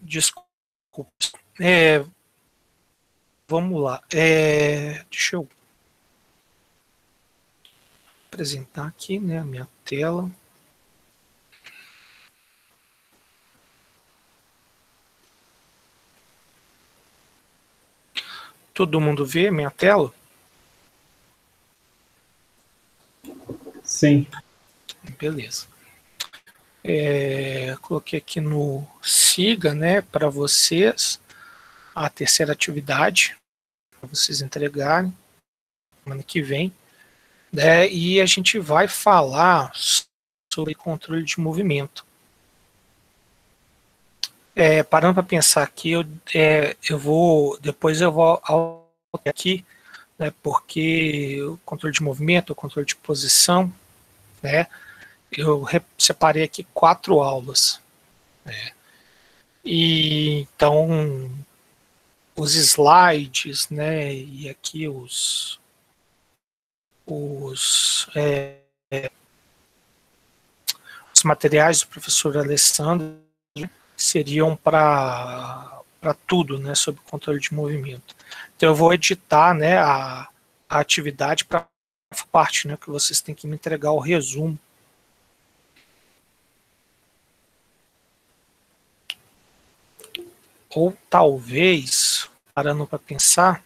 Desculpa. Vamos lá. Deixa eu apresentar aqui, né, a minha tela. Todo mundo vê minha tela? Sim. Beleza. Coloquei aqui no Siga, né, para vocês a terceira atividade, para vocês entregarem semana que vem, né, e a gente vai falar sobre controle de movimento. Parando para pensar aqui, depois eu vou aqui, né, porque o controle de movimento, o controle de posição, né, eu separei aqui 4 aulas, né, e então os slides, né, e aqui os materiais do professor Alessandro seriam para tudo, né, sobre controle de movimento. Então eu vou editar, né, a atividade para parte, né, que vocês têm que me entregar o resumo. Ou talvez, parando para pensar,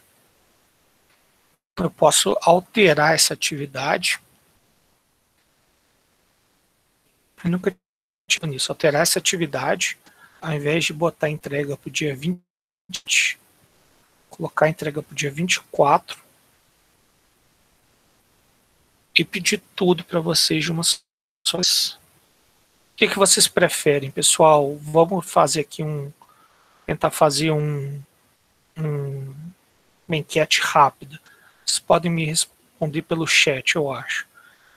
eu posso alterar essa atividade. Eu nunca tinha nisso, alterar essa atividade, ao invés de botar a entrega para o dia 20, colocar a entrega para o dia 24 e pedir tudo para vocês de uma só vez. O que vocês preferem, pessoal? Vamos fazer aqui tentar fazer uma enquete rápida. Vocês podem me responder pelo chat, eu acho.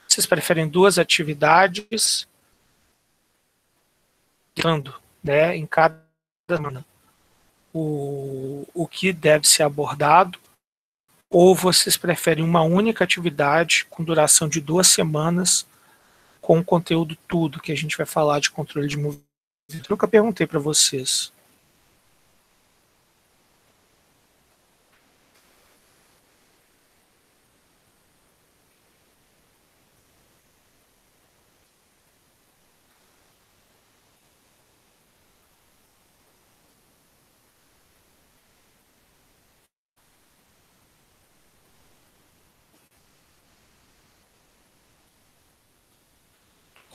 Vocês preferem 2 atividades, né, em cada semana o que deve ser abordado, ou vocês preferem uma única atividade com duração de 2 semanas com o conteúdo tudo que a gente vai falar de controle de movimento? Eu nunca perguntei para vocês.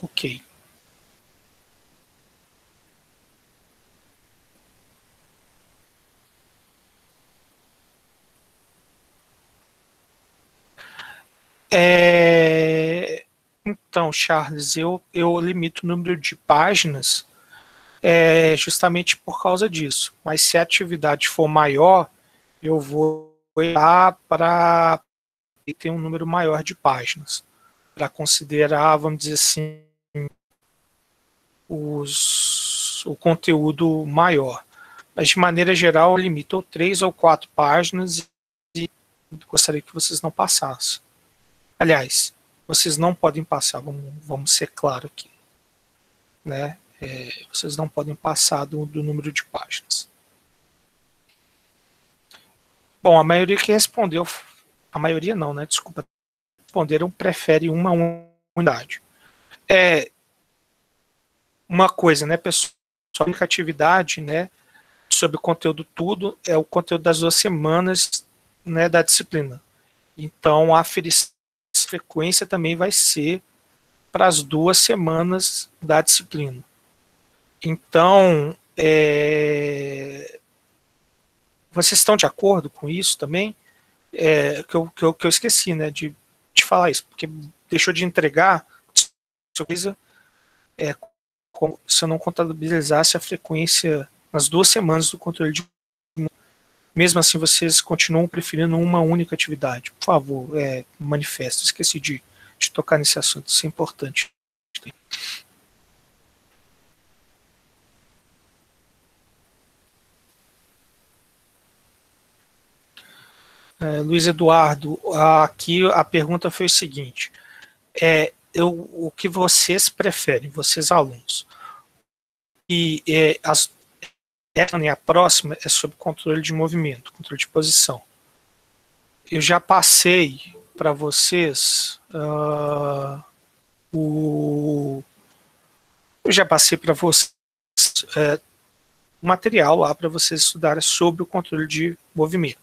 Ok. Então, Charles, eu limito o número de páginas justamente por causa disso. Mas se a atividade for maior, eu vou olhar para ter um número maior de páginas, para considerar, vamos dizer assim, o conteúdo maior. Mas, de maneira geral, eu limito 3 ou 4 páginas e gostaria que vocês não passassem. Aliás, vocês não podem passar, vamos ser claro aqui, né? Vocês não podem passar do número de páginas. Bom, a maioria que respondeu, a maioria não, né? Desculpa, responderam prefere uma unidade. Uma coisa, né, pessoal? A única atividade, né, sobre o conteúdo tudo é o conteúdo das 2 semanas, né, da disciplina. Então, a frequência também vai ser para as 2 semanas da disciplina. Então, vocês estão de acordo com isso também? Que eu esqueci, né, de falar isso, porque deixou de entregar se eu não contabilizasse a frequência nas 2 semanas do controle de. Mesmo assim, vocês continuam preferindo uma única atividade. Por favor, manifesto. Esqueci de tocar nesse assunto, isso é importante. Luiz Eduardo, aqui a pergunta foi o seguinte: o que vocês preferem, vocês alunos? E Essa e a próxima é sobre controle de movimento, controle de posição. Eu já passei para vocês o material lá para vocês estudarem sobre o controle de movimento.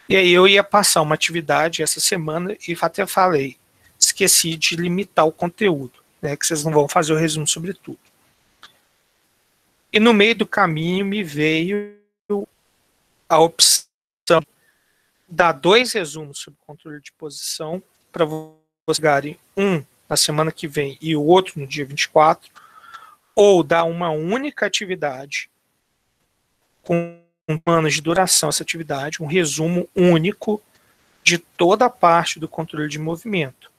E aí eu ia passar uma atividade essa semana e até falei, esqueci de limitar o conteúdo, né, que vocês não vão fazer o resumo sobre tudo. E no meio do caminho me veio a opção de dar 2 resumos sobre controle de posição para vocês pegarem um na semana que vem e o outro no dia 24, ou dar uma única atividade com anos de duração essa atividade, um resumo único de toda a parte do controle de movimento.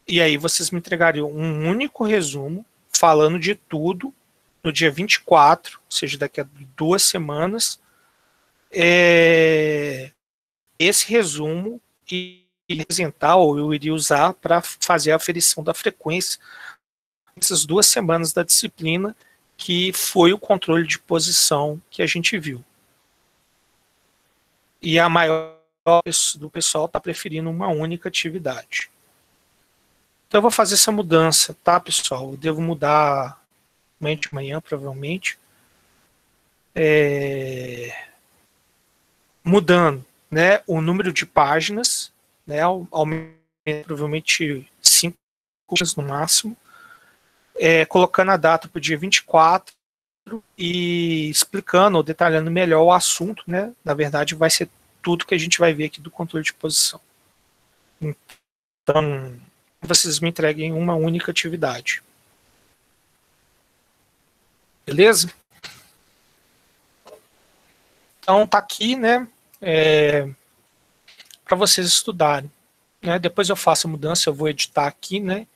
E aí vocês me entregariam um único resumo falando de tudo no dia 24, ou seja, daqui a 2 semanas. Esse resumo iria representar, ou eu iria usar para fazer a aferição da frequência nessas 2 semanas da disciplina, que foi o controle de posição que a gente viu. E a maior do pessoal está preferindo uma única atividade. Então eu vou fazer essa mudança, tá, pessoal? Eu devo mudar amanhã de manhã, provavelmente. Mudando, né, o número de páginas, né, aumenta provavelmente 5 páginas no máximo, colocando a data para o dia 24 e explicando ou detalhando melhor o assunto, né? Na verdade, vai ser tudo que a gente vai ver aqui do controle de posição. Então, vocês me entreguem uma única atividade. Beleza? Então, tá aqui, né? Para vocês estudarem. Né? Depois eu faço a mudança, eu vou editar aqui, né?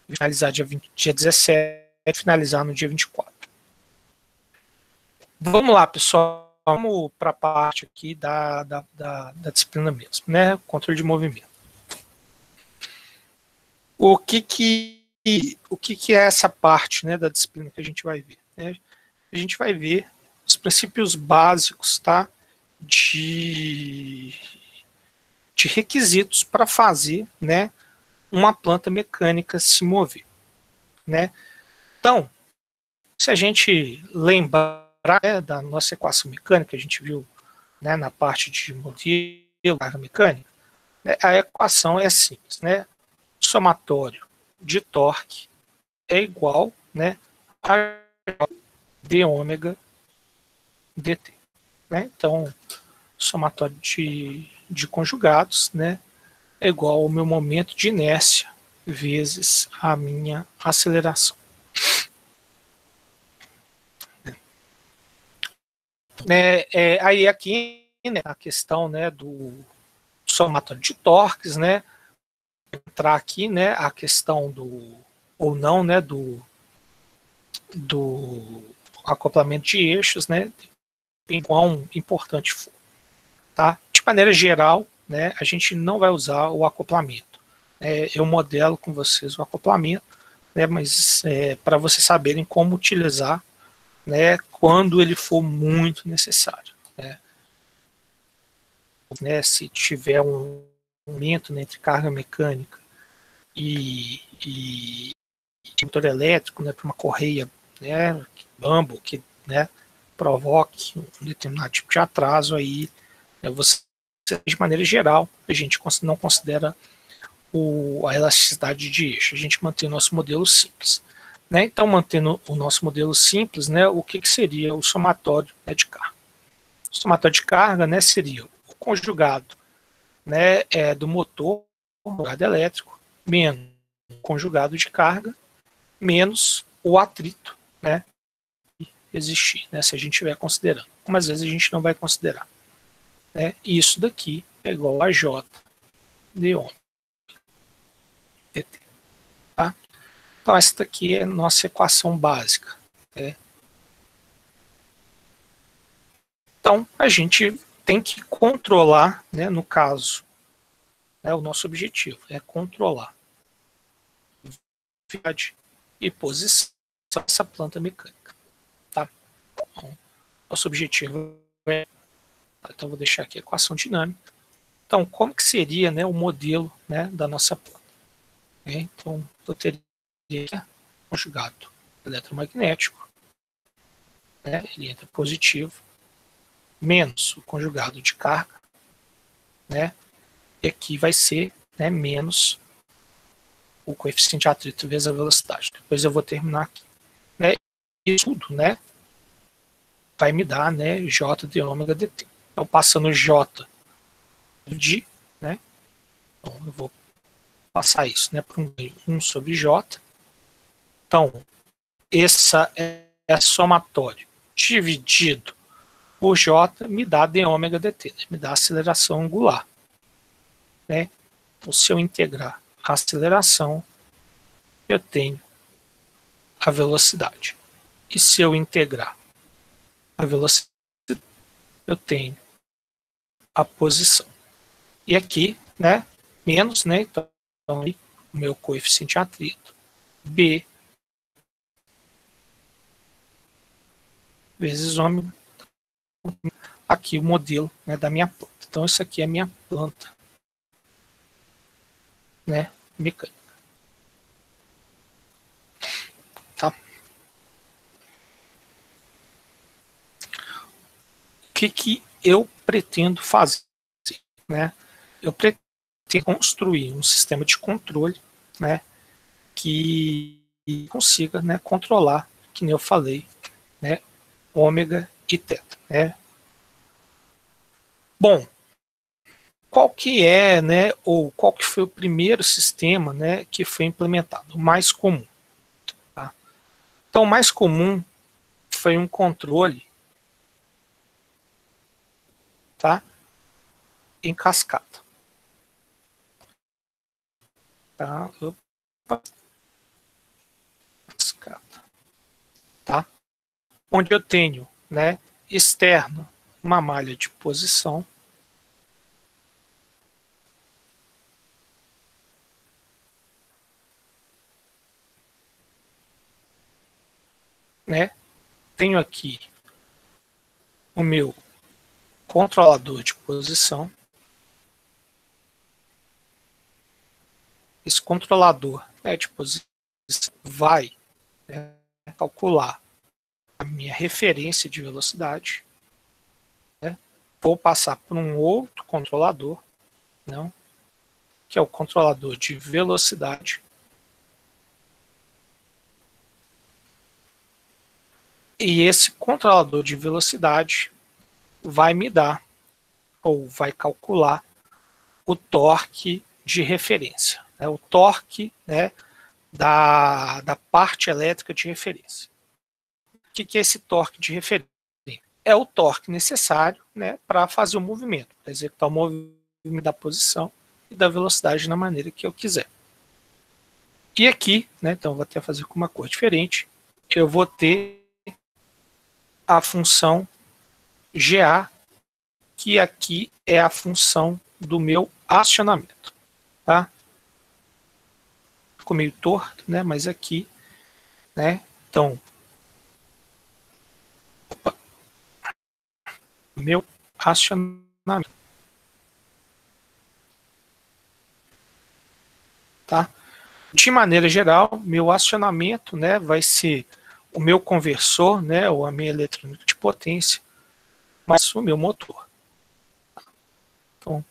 Finalizar dia 17, finalizar no dia 24. Vamos lá, pessoal. Vamos para a parte aqui da disciplina mesmo, né? Controle de movimento. O que é essa parte, né, da disciplina que a gente vai ver? Né? A gente vai ver os princípios básicos, tá? De requisitos para fazer, né, uma planta mecânica se mover, né? Então, se a gente lembrar, né, da nossa equação mecânica, a gente viu, né, na parte de modelo carga mecânica, né, a equação é simples, né? O somatório de torque é igual, né, a d ômega dt, né? Então, somatório de conjugados, né, é igual ao meu momento de inércia vezes a minha aceleração. Aí aqui, né, a questão, né, do somatório de torques, né, entrar aqui, né, a questão do ou não, né, do acoplamento de eixos, né, em quão importante for, tá? De maneira geral, né, a gente não vai usar o acoplamento. Eu modelo com vocês o acoplamento, né, mas para vocês saberem como utilizar, né, quando ele for muito necessário, né, se tiver um aumento, né, entre carga mecânica e motor elétrico, né, para uma correia, né, bambo, que, né, provoque um determinado tipo de atraso, aí, né, você, de maneira geral, a gente não considera a elasticidade de eixo, a gente mantém o nosso modelo simples. Né? Então, mantendo o nosso modelo simples, né, o que seria o somatório, né, de carga? O somatório de carga, né, seria o conjugado, né, do motor, conjugado elétrico, menos o conjugado de carga, menos o atrito, né, que existir, né, se a gente estiver considerando. Algumas vezes a gente não vai considerar. Né? Isso daqui é igual a J de ômega dt. Tá? Então, essa daqui é a nossa equação básica. Né? Então, a gente tem que controlar, né, no caso, né, o nosso objetivo é controlar velocidade e posição dessa planta mecânica. Tá? Então, Nosso objetivo é... Então, vou deixar aqui a equação dinâmica. Então, como que seria, né, o modelo, né, da nossa planta? Então, eu teria conjugado eletromagnético, né, ele entra positivo, menos o conjugado de carga, né, e aqui vai ser, né, menos o coeficiente de atrito vezes a velocidade. Depois eu vou terminar aqui. Né, isso tudo, né, vai me dar, né, J de ômega dt. Então, passando J de, né, então eu vou passar isso, né, para 1 sobre J. Então, essa é somatório dividido por J me dá d ômega dt, né, me dá aceleração angular. Né? Então, se eu integrar a aceleração, eu tenho a velocidade. E se eu integrar a velocidade, eu tenho a posição. E aqui, né, menos, né, então o meu coeficiente de atrito, B vezes ômega, aqui o modelo, né, da minha planta. Então, isso aqui é a minha planta, né, mecânica. Tá? O que eu pretendo fazer? Né? Eu pretendo construir um sistema de controle, né, que consiga, né, controlar, que nem eu falei, né, ômega e teta. Né? Bom, qual que é, né, ou qual que foi o primeiro sistema, né, que foi implementado? O mais comum. Tá? Então, o mais comum foi um controle, tá, em cascata. Tá? Opa. Cascata. Tá? Onde eu tenho, né, externo uma malha de posição, né? Tenho aqui o meu controlador de posição. Esse controlador, né, de posição vai, né, calcular a minha referência de velocidade. Né? Vou passar por um outro controlador, não, que é o controlador de velocidade. E esse controlador de velocidade vai me dar, ou vai calcular, o torque de referência. Né? O torque, né, da parte elétrica de referência. O que é esse torque de referência? É o torque necessário, né, para fazer o movimento, para executar o movimento da posição e da velocidade na maneira que eu quiser. E aqui, né, então eu vou até fazer com uma cor diferente, eu vou ter a função GA, que aqui é a função do meu acionamento. Tá? Ficou meio torto, né, mas aqui, né, então, meu acionamento. Tá? De maneira geral, meu acionamento, né, vai ser o meu conversor, né, ou a minha eletrônica de potência, mais o meu motor. Então,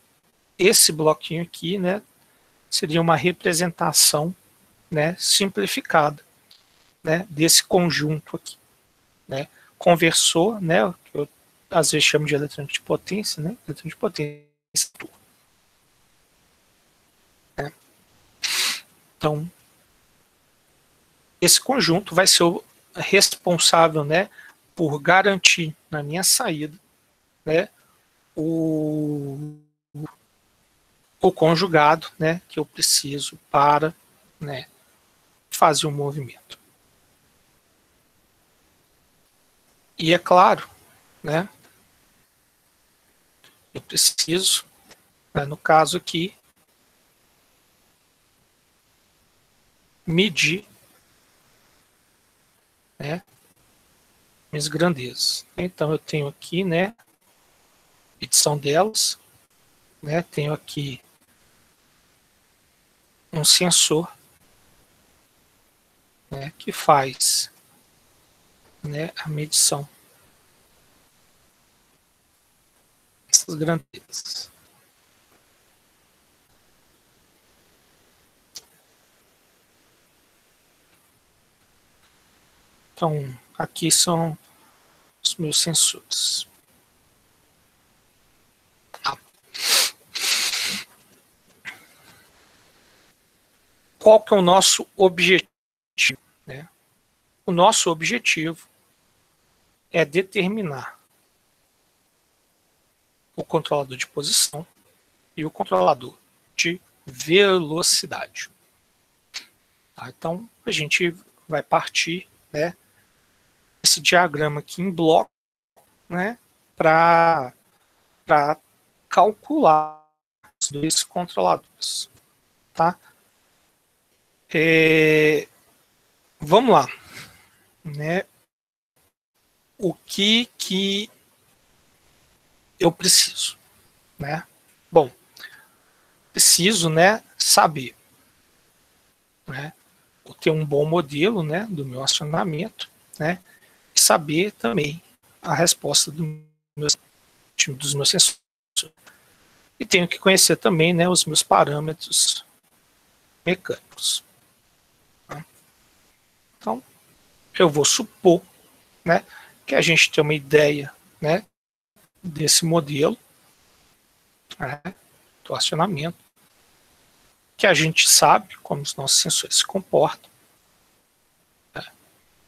esse bloquinho aqui, né, seria uma representação, né, simplificada, né, desse conjunto aqui. Né? Conversor, né, que eu às vezes chamo de eletrônica de potência, né, eletrônica de potência. Né? Então, esse conjunto vai ser o responsável, né, por garantir na minha saída, né, o conjugado, né, que eu preciso para, né, fazer o movimento. E é claro, né, eu preciso, né, no caso aqui, medir, né, minhas grandezas. Então eu tenho aqui, né, medição delas, né, tenho aqui um sensor, né, que faz, né, a medição dessas grandezas. Então, aqui são os meus sensores. Qual que é o nosso objetivo, né? O nosso objetivo é determinar o controlador de posição e o controlador de velocidade. Tá? Então, a gente vai partir, né, esse diagrama aqui em bloco, né, para calcular os dois controladores. Tá? Vamos lá. Né? O que eu preciso? Né? Bom, preciso, né, saber, né, ter um bom modelo, né, do meu acionamento, né, e saber também a resposta dos meus sensores. E tenho que conhecer também, né, os meus parâmetros mecânicos. Tá? Então, eu vou supor, né, que a gente tem uma ideia, né, desse modelo, né, do acionamento, que a gente sabe como os nossos sensores se comportam, né,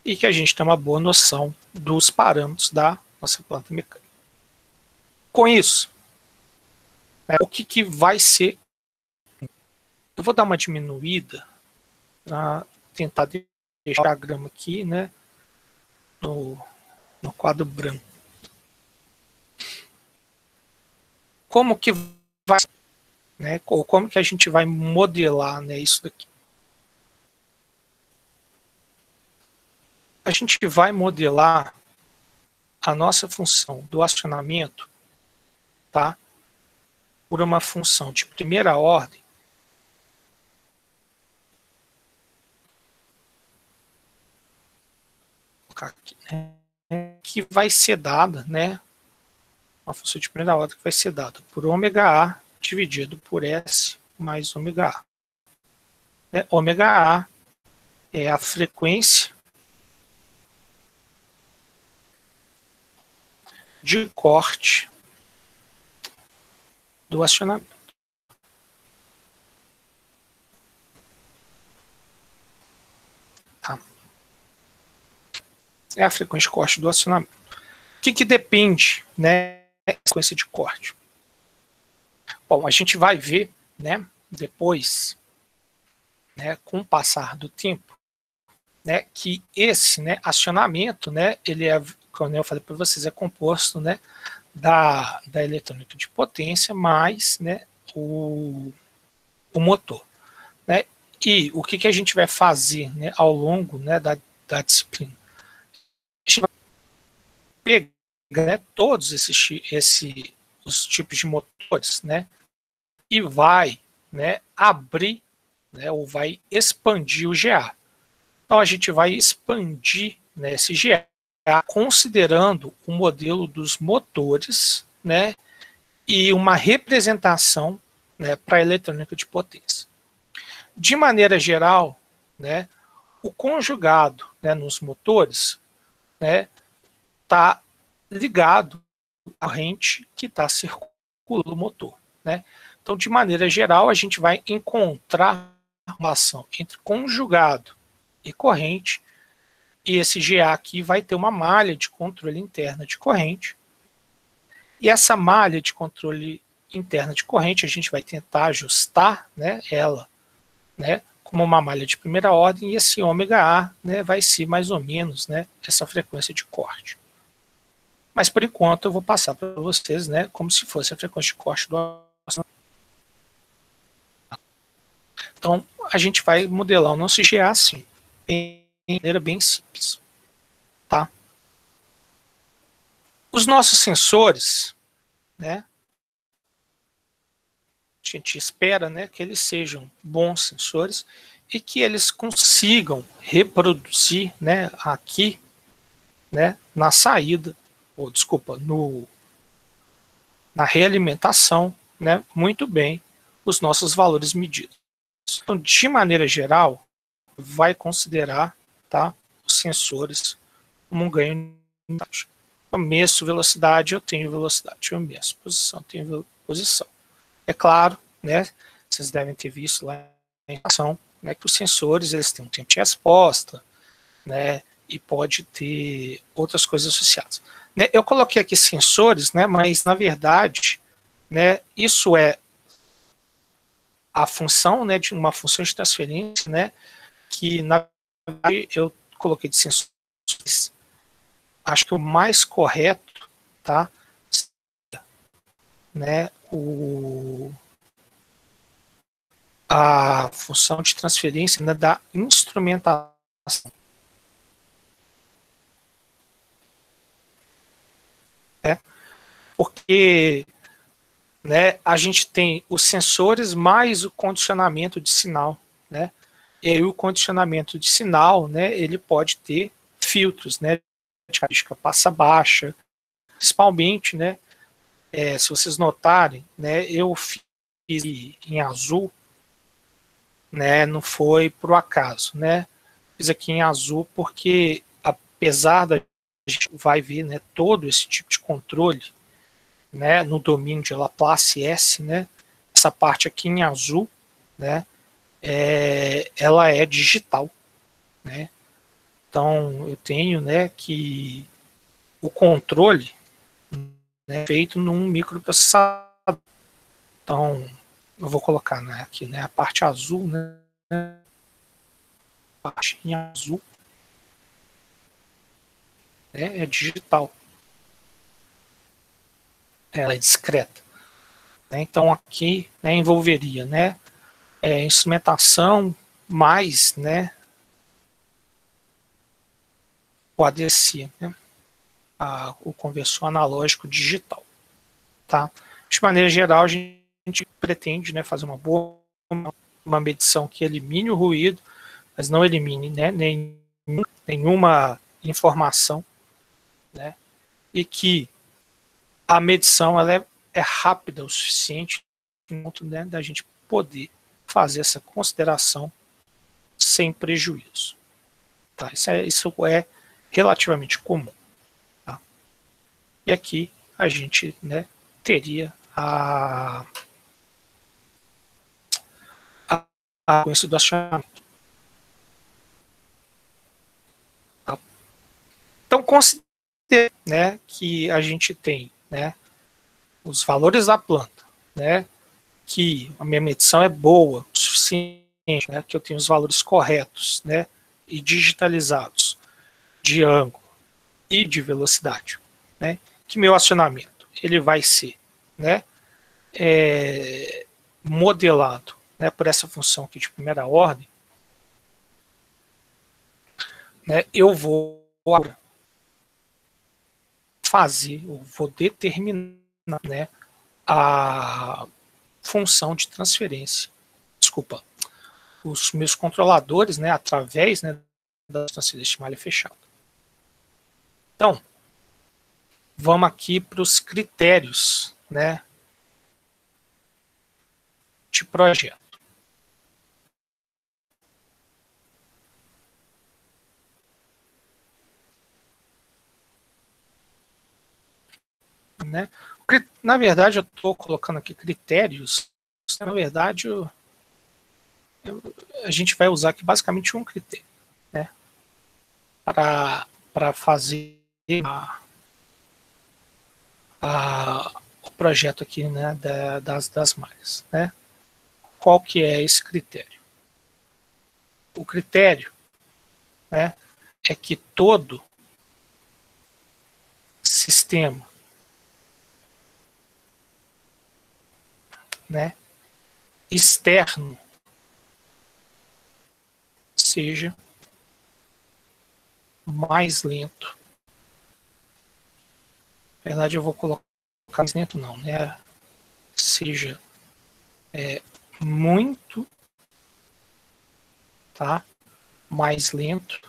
e que a gente tem uma boa noção dos parâmetros da nossa planta mecânica. Com isso, né, o que vai ser? Eu vou dar uma diminuída para tentar deixar o diagrama aqui, né, no quadro branco. Como que vai, né, ou como que a gente vai modelar, né, isso daqui? A gente vai modelar a nossa função do acionamento, tá, por uma função de primeira ordem, aqui, né, que vai ser dada, né, uma função de primeira ordem que vai ser dada por ômega A dividido por S mais ômega A. Ômega A é a frequência de corte do acionamento. Tá? É a frequência de corte do acionamento. O que depende, né, da frequência de corte? Bom, a gente vai ver, né, depois, né, com o passar do tempo, né, que esse, né, acionamento, né, ele é, como eu falei para vocês, é composto, né, da eletrônica de potência mais, né, o motor. Né? E o que a gente vai fazer, né, ao longo, né, da disciplina? A gente vai pegar, né, todos os tipos de motores, né, e vai, né, abrir, né, ou vai expandir o GA. Então a gente vai expandir, né, esse GA considerando o modelo dos motores, né, e uma representação, né, para a eletrônica de potência. De maneira geral, né, o conjugado, né, nos motores, né, está ligado à corrente que está circulando o motor. Né? Então, de maneira geral, a gente vai encontrar a relação entre conjugado e corrente, e esse GA aqui vai ter uma malha de controle interna de corrente, e essa malha de controle interna de corrente a gente vai tentar ajustar, né, ela, né, como uma malha de primeira ordem, e esse ômega A, né, vai ser mais ou menos, né, essa frequência de corte. Mas por enquanto eu vou passar para vocês, né, como se fosse a frequência de corte do acionamento. Então a gente vai modelar o nosso GA assim, de maneira bem simples, tá? Os nossos sensores, né, a gente espera, né, que eles sejam bons sensores e que eles consigam reproduzir, né, aqui, né, na saída, ou desculpa, na realimentação, né, muito bem os nossos valores medidos. Então, de maneira geral, vai considerar, tá, os sensores como um ganho de taxa. Eu meço velocidade, eu tenho velocidade. Eu meço posição, eu tenho posição. É claro, né, vocês devem ter visto lá em ação, né, que os sensores eles têm um tempo de resposta, né, e pode ter outras coisas associadas. Né, eu coloquei aqui sensores, né, mas na verdade, né, isso é a função, né, de uma função de transferência, né, que na verdade eu coloquei de sensores. Acho que o mais correto, tá, né, a função de transferência, né, da instrumentação. Né, porque, né, a gente tem os sensores mais o condicionamento de sinal, né, e aí o condicionamento de sinal, né, ele pode ter filtros, né, de característica passa baixa, principalmente, né, se vocês notarem, né, eu fiz em azul, né, não foi por acaso, né, fiz aqui em azul porque apesar da gente vai ver, né, todo esse tipo de controle, né, no domínio de Laplace S, né, essa parte aqui em azul, né, ela é digital, né, então eu tenho, né, que o controle, né, é feito num microprocessador. Então eu vou colocar, né, aqui, né, a parte azul, né, a parte em azul, né, é digital, ela é discreta. Né, então aqui, né, envolveria, né, instrumentação mais, né, o ADC, né, o conversor analógico digital, tá? De maneira geral, a gente pretende, né, fazer uma medição que elimine o ruído, mas não elimine, né, nenhuma informação, né, e que a medição ela é rápida o suficiente, né, da gente poder fazer essa consideração sem prejuízo. Tá? Isso é relativamente comum. Tá? E aqui a gente, né, teria a consequência do acionamento. Tá? Então, considere, né, que a gente tem, né, os valores da planta, né, que a minha medição é boa, o suficiente, né, que eu tenho os valores corretos, né, e digitalizados de ângulo e de velocidade, né, que meu acionamento ele vai ser, né, modelado, né, por essa função aqui de primeira ordem, né, eu vou fazer, eu vou determinar, né, a função de transferência, desculpa, os meus controladores, né, através, né, da transferência de malha fechada. Então, vamos aqui para os critérios, né, de projeto. Né? Na verdade, eu estou colocando aqui critérios. Na verdade, a gente vai usar aqui basicamente um critério, né, para fazer o projeto aqui, né, das malhas. Né? Qual que é esse critério? O critério, né, é que todo sistema, né, externo seja mais lento Na verdade, eu vou colocar mais lento, não, né? Seja muito, tá? Mais lento.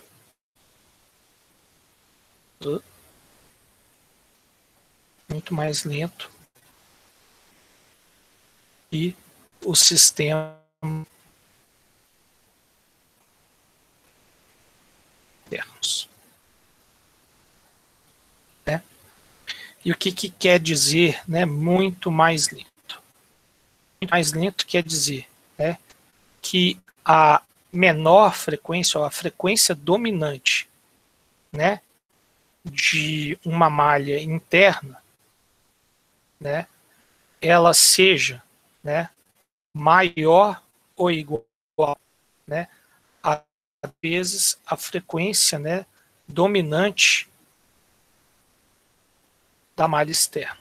Muito mais lento. E o sistema internos. Né? E o que quer dizer, né, muito mais lento? Muito mais lento quer dizer, né, que a menor frequência, ou a frequência dominante, né, de uma malha interna, né, ela seja, né, maior ou igual, né, a vezes a frequência, né, dominante da malha externa.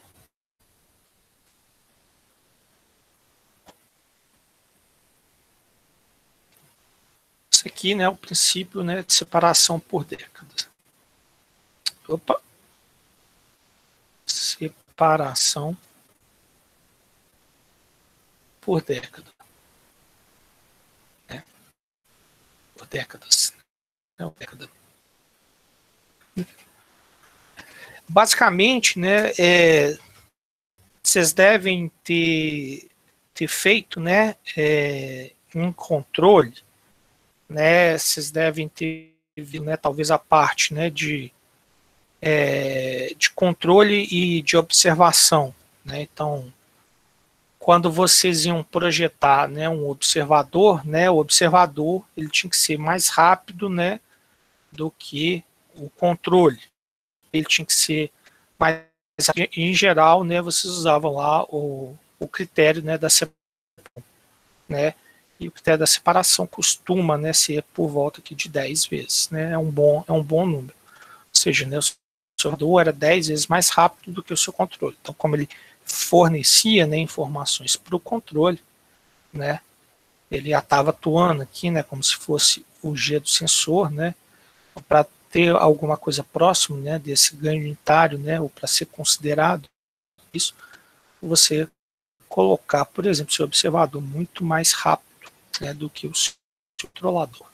Isso aqui, né, é o princípio, né, de separação por décadas. Opa. Separação por década. Né? Por décadas. Não, década. Basicamente, né, vocês devem ter feito, né, um controle, né, vocês devem ter, né, talvez a parte, né, de controle e de observação, né, então, quando vocês iam projetar, né, um observador, né, o observador ele tinha que ser mais rápido, né, do que o controle. Ele tinha que ser mais, em geral, né, vocês usavam lá o critério, né, da separação, né, e o critério da separação costuma, né, ser por volta aqui de 10 vezes, né, é um bom número. Ou seja, né, o observador era 10 vezes mais rápido do que o seu controle. Então, como ele fornecia, né, informações para o controle, né, ele já estava atuando aqui, né, como se fosse o G do sensor, né, para ter alguma coisa próximo, né, desse ganho unitário, né, ou para ser considerado isso, você colocar, por exemplo, seu observador muito mais rápido, né, do que o seu controlador.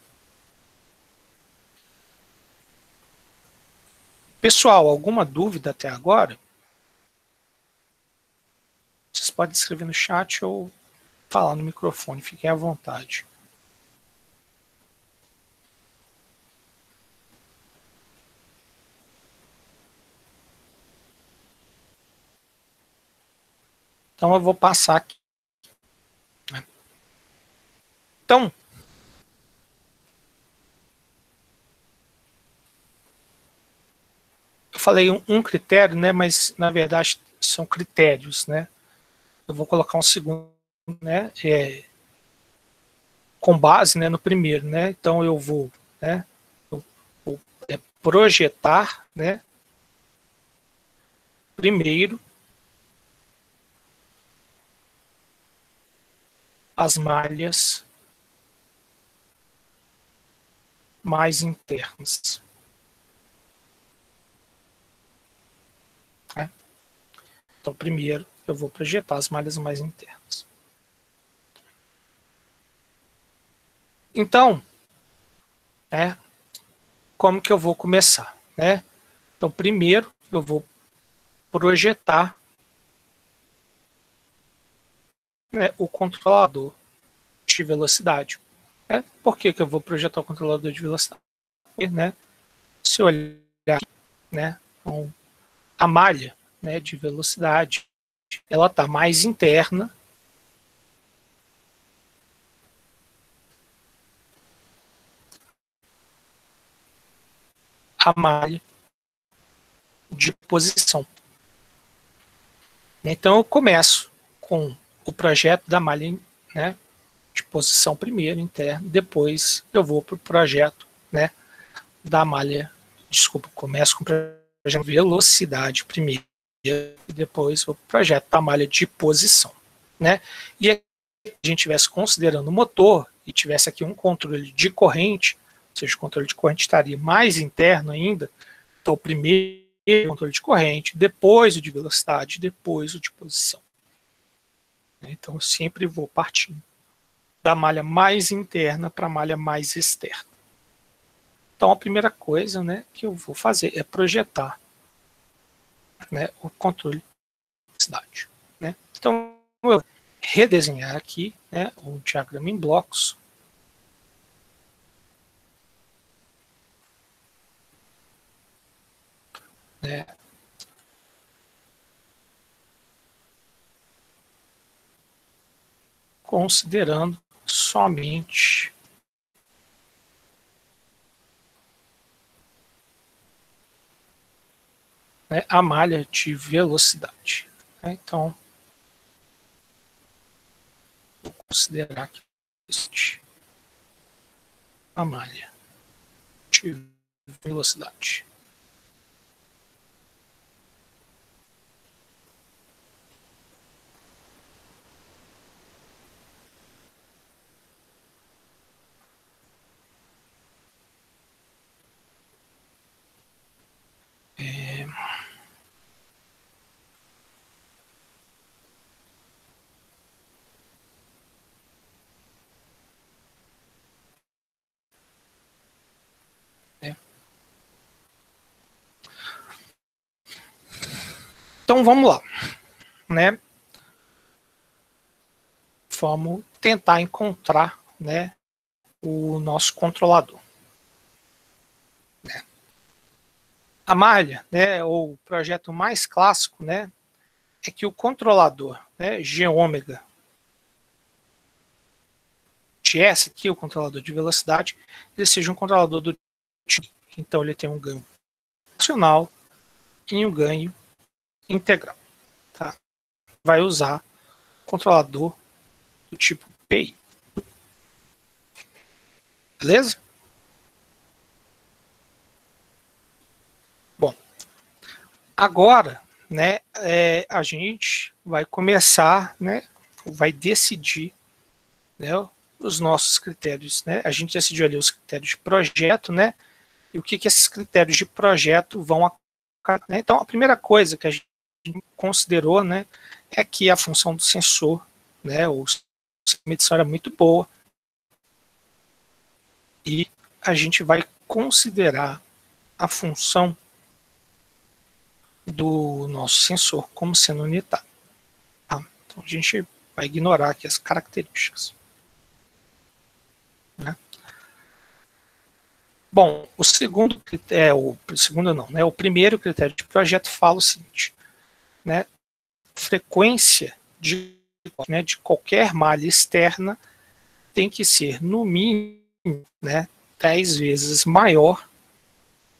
Pessoal, alguma dúvida até agora? Vocês podem escrever no chat ou falar no microfone, fiquem à vontade. Então eu vou passar aqui. Então, eu falei um critério, né, mas na verdade são critérios, né? Eu vou colocar um segundo, né, com base, né, no primeiro, né? Então eu vou, né, projetar, né, primeiro as malhas mais internas. Né? Então primeiro eu vou projetar as malhas mais internas. Então, né, como que eu vou começar? Né? Então primeiro eu vou projetar, né, o controlador de velocidade. Né? Por que eu vou projetar o controlador de velocidade? Né? Se eu olhar aqui, né, a malha, né, de velocidade, ela está mais interna a malha de posição. Então eu começo com o projeto da malha, né, de posição primeiro, interna, depois eu vou para o projeto, né, da malha, desculpa, começo com o projeto de velocidade primeiro, e depois o projeto da malha de posição. Né? E a gente estivesse considerando o motor e tivesse aqui um controle de corrente, ou seja, o controle de corrente estaria mais interno ainda, então o primeiro o controle de corrente, depois o de velocidade, depois o de posição. Então eu sempre vou partindo da malha mais interna para a malha mais externa. Então a primeira coisa, né, que eu vou fazer é projetar, né, o controle de velocidade. Né? Então eu vou redesenhar aqui, né, o diagrama em blocos. Né, considerando somente né, a malha de velocidade. Né? Então, vou considerar que existe a malha de velocidade. Né? Então vamos lá, né? Vamos tentar encontrar, né, o nosso controlador. Né? A malha, né, ou o projeto mais clássico, né, é que o controlador, né, G ômega de S, aqui o controlador de velocidade, ele seja um controlador do tipo. Então ele tem um ganho funcional e um ganho integral. Tá? Vai usar controlador do tipo PI. Beleza? Bom, agora, né, a gente vai começar, né, vai decidir, né, os nossos critérios. Né? A gente decidiu ali os critérios de projeto, né, e o que esses critérios de projeto vão acarretar. Né? Então, a primeira coisa que a gente considerou, né, é que a função do sensor, né, ou a medição era muito boa, e a gente vai considerar a função do nosso sensor como sendo unitário. Tá? Então a gente vai ignorar aqui as características. Né? Bom, o segundo critério, o segundo não, né? O primeiro critério de projeto fala o seguinte, né? Frequência de qualquer malha externa tem que ser no mínimo, né, 10 vezes maior.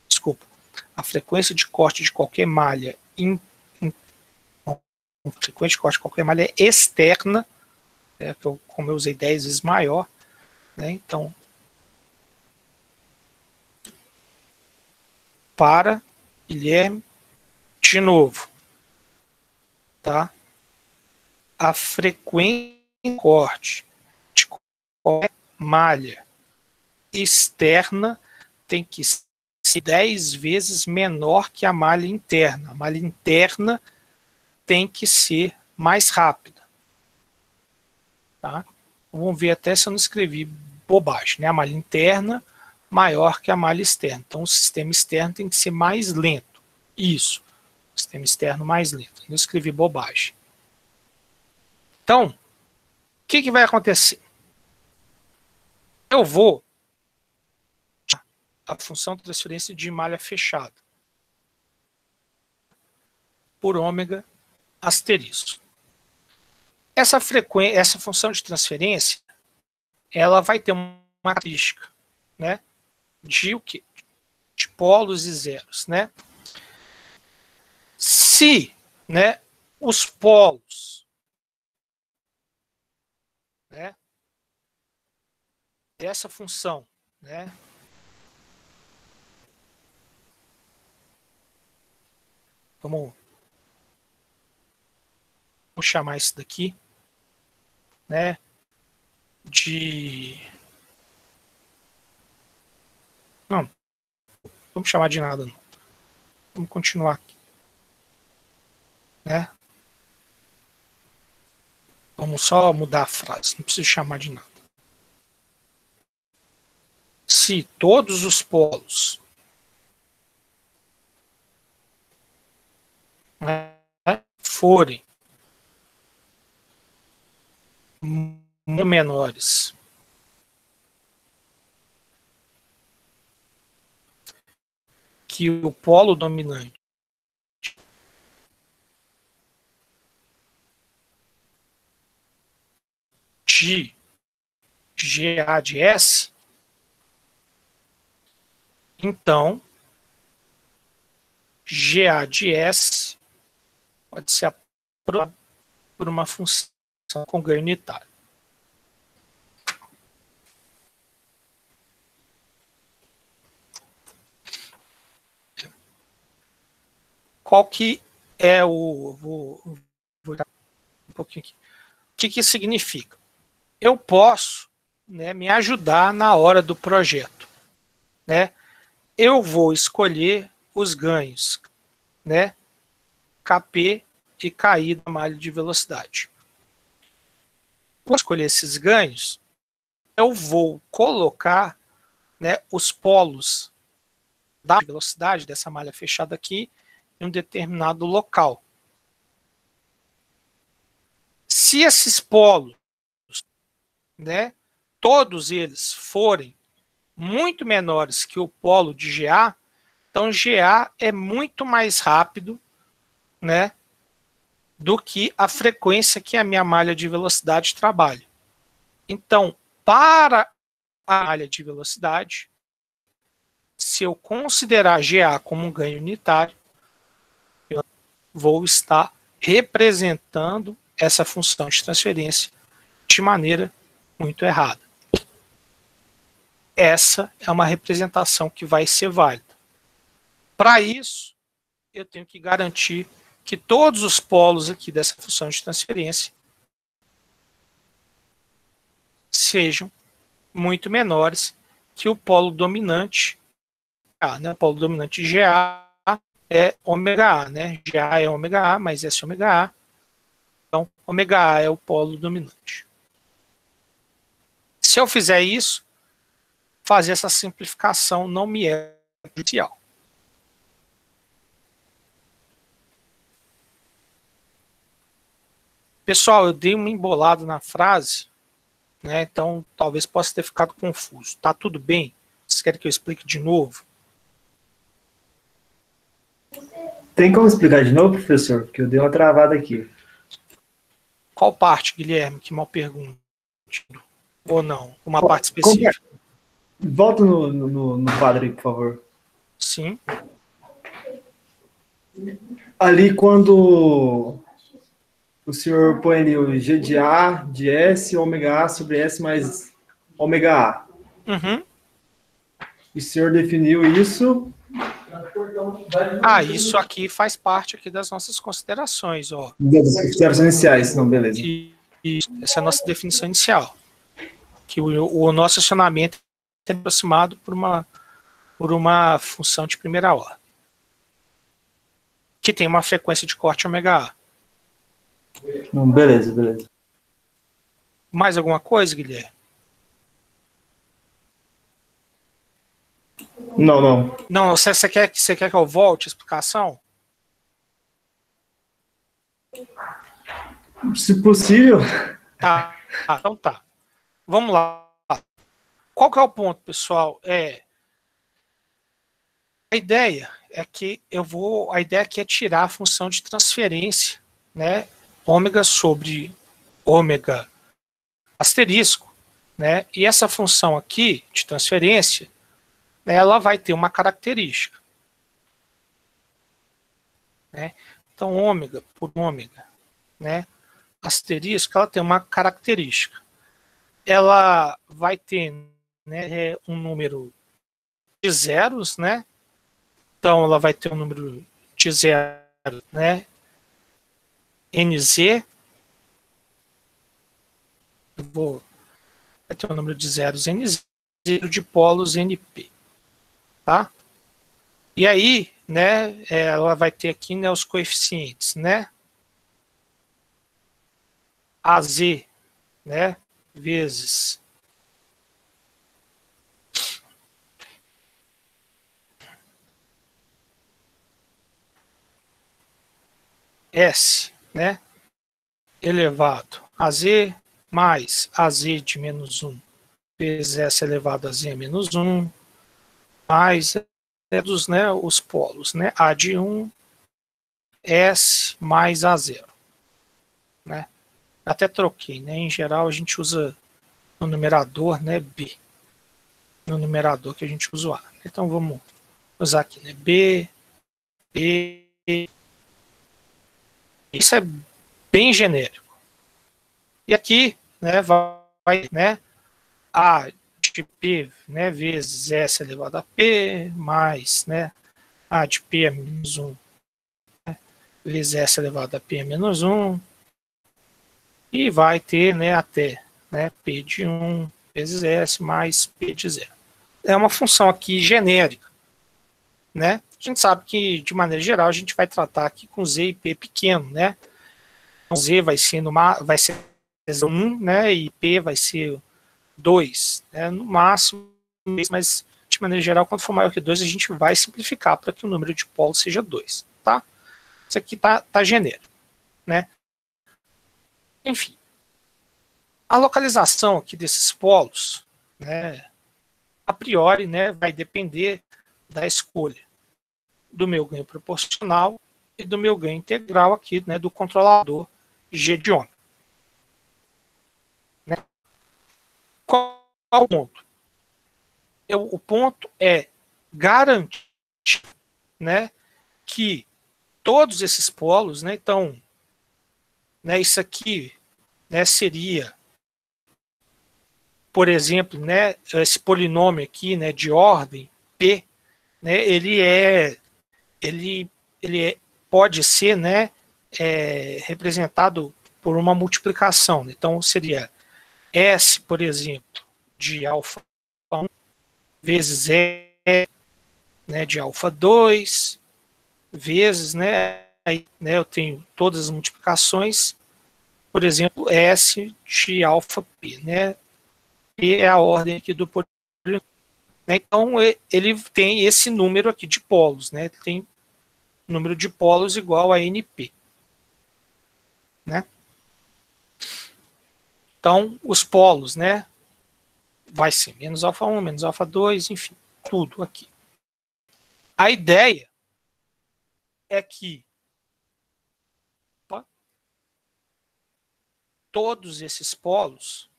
Desculpa, a frequência de corte de qualquer malha frequência de corte de qualquer malha externa, né, que como eu usei 10 vezes maior, né, então para Guilherme de novo, tá? A frequência de corte de qualquer malha externa tem que ser 10 vezes menor que a malha interna. A malha interna tem que ser mais rápida. Tá? Vamos ver até se eu não escrevi bobagem. Né? A malha interna maior que a malha externa. Então o sistema externo tem que ser mais lento. Isso. O sistema externo mais lento. Não escrevi bobagem. Então, o que vai acontecer? Eu vou a função de transferência de malha fechada por ômega asterisco. Essa função de transferência, ela vai ter uma característica, né, de o quê? De polos e zeros, né? Se, né, os polos, né, dessa função, né, vamos chamar isso daqui, né, de não, vamos chamar de nada não. Vamos continuar aqui. Né? Vamos só mudar a frase, não preciso chamar de nada. Se todos os polos, né, forem muito menores que o polo dominante de GA de S, então GA de S pode ser aprovado por uma função com ganho unitário. Qual que é o... Vou um pouquinho aqui. O que que significa? Eu posso, né, me ajudar na hora do projeto. Né? Eu vou escolher os ganhos, né, KP e KI da malha de velocidade. Para escolher esses ganhos, eu vou colocar, né, os polos da velocidade dessa malha fechada aqui em um determinado local. Se esses polos, né, todos eles forem muito menores que o polo de GA, então GA é muito mais rápido, né, do que a frequência que a minha malha de velocidade trabalha. Então, para a malha de velocidade, se eu considerar GA como um ganho unitário, eu vou estar representando essa função de transferência de maneira muito errada. Essa é uma representação que vai ser válida. Para isso, eu tenho que garantir que todos os polos aqui dessa função de transferência sejam muito menores que o polo dominante, né? O polo dominante GA é ômega A, né? GA é ômega A, mas esse é ômega A. Então, ômega A é o polo dominante. Se eu fizer isso, fazer essa simplificação não me é crucial. Pessoal, eu dei uma embolada na frase, né? Então talvez possa ter ficado confuso. Tá tudo bem? Vocês querem que eu explique de novo? Tem como explicar de novo, professor? Porque eu dei uma travada aqui. Qual parte, Guilherme? Que mal pergunta. Ou não? Uma parte específica. Volta no quadro aí, por favor. Sim. Ali quando o senhor põe ali o G de A, de S, ômega A sobre S mais ômega A. Uhum. O senhor definiu isso. Isso aqui faz parte aqui das nossas considerações, ó. Das considerações iniciais, não, beleza. E essa é a nossa definição inicial. Que o nosso acionamento é aproximado por uma função de primeira ordem. Que tem uma frequência de corte ômega A. Não, beleza. Mais alguma coisa, Guilherme? Não. Não, você quer que eu volte a explicação? Se possível. Então tá. Vamos lá. Qual que é o ponto, pessoal? A ideia aqui é tirar a função de transferência, né? Ômega sobre ômega asterisco, né? E essa função aqui de transferência, ela vai ter uma característica, né? Então, ômega por ômega, né? Asterisco, ela tem uma característica. Ela vai ter, né, um número de zeros, né? Então, ela vai ter um número de zero, né? NZ. Vai ter um número de zeros NZ, de polos NP. Tá? E aí, né, ela vai ter aqui, né, os coeficientes, né, AZ, né, vezes S, né, elevado a Z mais AZ de menos 1 vezes S elevado a Z menos 1 mais dos, né, os polos, né, A de 1, S mais A0, né. Até troquei, né, em geral a gente usa no numerador, né, B, no numerador que a gente usa o A. Então vamos usar aqui, né, B, B, isso é bem genérico. E aqui, né, vai, né, A de P, né, vezes S elevado a P, mais, né, A de P é menos 1, né, vezes S elevado a P é menos 1, e vai ter, né, até, né, P de 1 vezes S mais P de 0. É uma função aqui genérica, né? A gente sabe que, de maneira geral, a gente vai tratar aqui com Z e P pequeno, né? Então, Z vai ser 1, né? E P vai ser 2, né? No máximo, mas de maneira geral, quando for maior que 2, a gente vai simplificar para que o número de polos seja 2, tá? Isso aqui tá genérico, né? Enfim, a localização aqui desses polos, né, a priori, né, vai depender da escolha do meu ganho proporcional e do meu ganho integral aqui, né, do controlador G de ômega. Né? Qual é o ponto? O ponto é garantir, né, que todos esses polos, né, então, né, isso aqui, né, seria, por exemplo, né, esse polinômio aqui, né, de ordem P, né, ele pode ser, né, representado por uma multiplicação. Então, seria S, por exemplo, de alfa 1 vezes E, né, de alfa 2, vezes, né, aí, né, eu tenho todas as multiplicações, por exemplo, S de alfa P, né, P é a ordem aqui do polinômio. Então, ele tem esse número aqui de polos, né, ele tem número de polos igual a NP. Né? Então, os polos, né, vai ser menos alfa 1, menos alfa 2, enfim, tudo aqui. A ideia é que todos esses polos,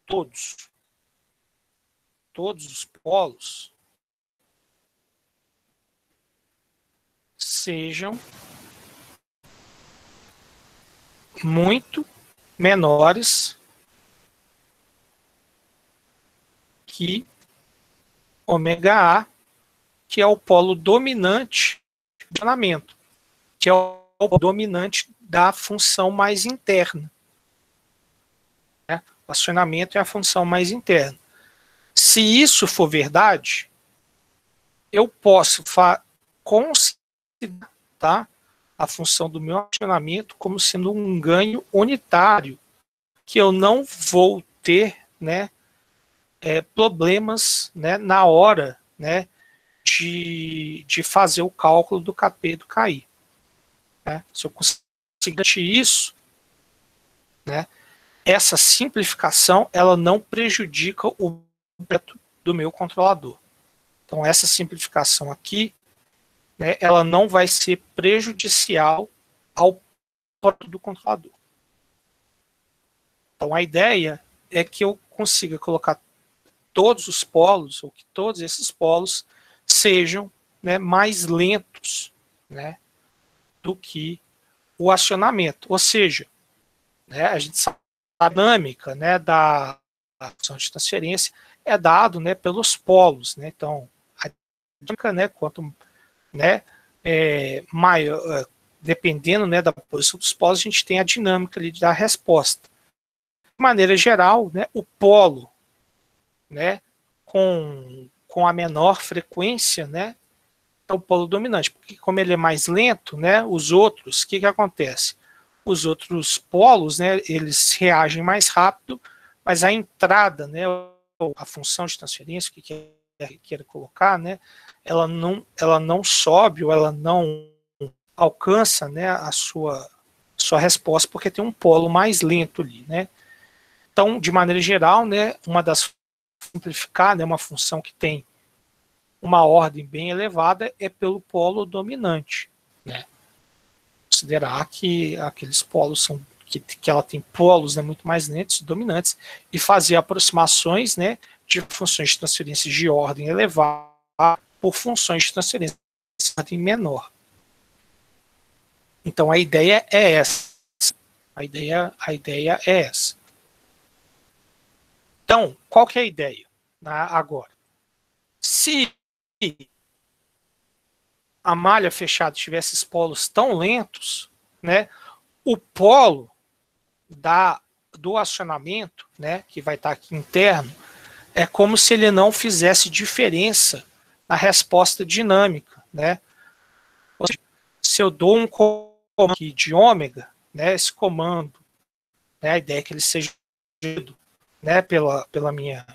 todos os polos sejam muito menores que ômega A, que é o polo dominante do acionamento, que é o polo dominante da função mais interna. Né? O acionamento é a função mais interna. Se isso for verdade, eu posso considerar, tá, a função do meu acionamento como sendo um ganho unitário, que eu não vou ter, né, problemas, né, na hora, né, de fazer o cálculo do KP e do KI. Né? Se eu conseguir garantir isso, né, essa simplificação ela não prejudica o objeto do meu controlador. Então, essa simplificação aqui, né, ela não vai ser prejudicial ao próprio do controlador. Então, a ideia é que eu consiga colocar todos os polos, ou que todos esses polos sejam, né, mais lentos, né, do que o acionamento. Ou seja, né, a gente sabe a dinâmica, né, da função de transferência é dado, né, pelos polos. Né? Então, a dinâmica, né, quanto, né, maior, dependendo, né, da posição dos polos, a gente tem a dinâmica ali da resposta. De maneira geral, né, o polo, né, com a menor frequência, né, o polo dominante, porque como ele é mais lento, né, os outros, o que acontece? Os outros polos, né, eles reagem mais rápido, mas a entrada, né, a função de transferência, que queira colocar, né, ela não sobe ou ela não alcança, né, a sua resposta, porque tem um polo mais lento ali, né. Então, de maneira geral, né, uma das simplificar, né, uma função que tem uma ordem bem elevada é pelo polo dominante, né. Considerar que aqueles polos são que ela tem polos, né, muito mais lentos e dominantes, e fazer aproximações, né, de funções de transferência de ordem elevada por funções de transferência de ordem menor. Então a ideia é essa. A ideia é essa. Então, qual que é a ideia, né, agora? Se a malha fechada tivesse esses polos tão lentos, né, o polo do acionamento, né, que vai estar aqui interno, é como se ele não fizesse diferença na resposta dinâmica, né? Ou seja, se eu dou um comando aqui de ômega, né, esse comando, né, a ideia é que ele seja, né, pela minha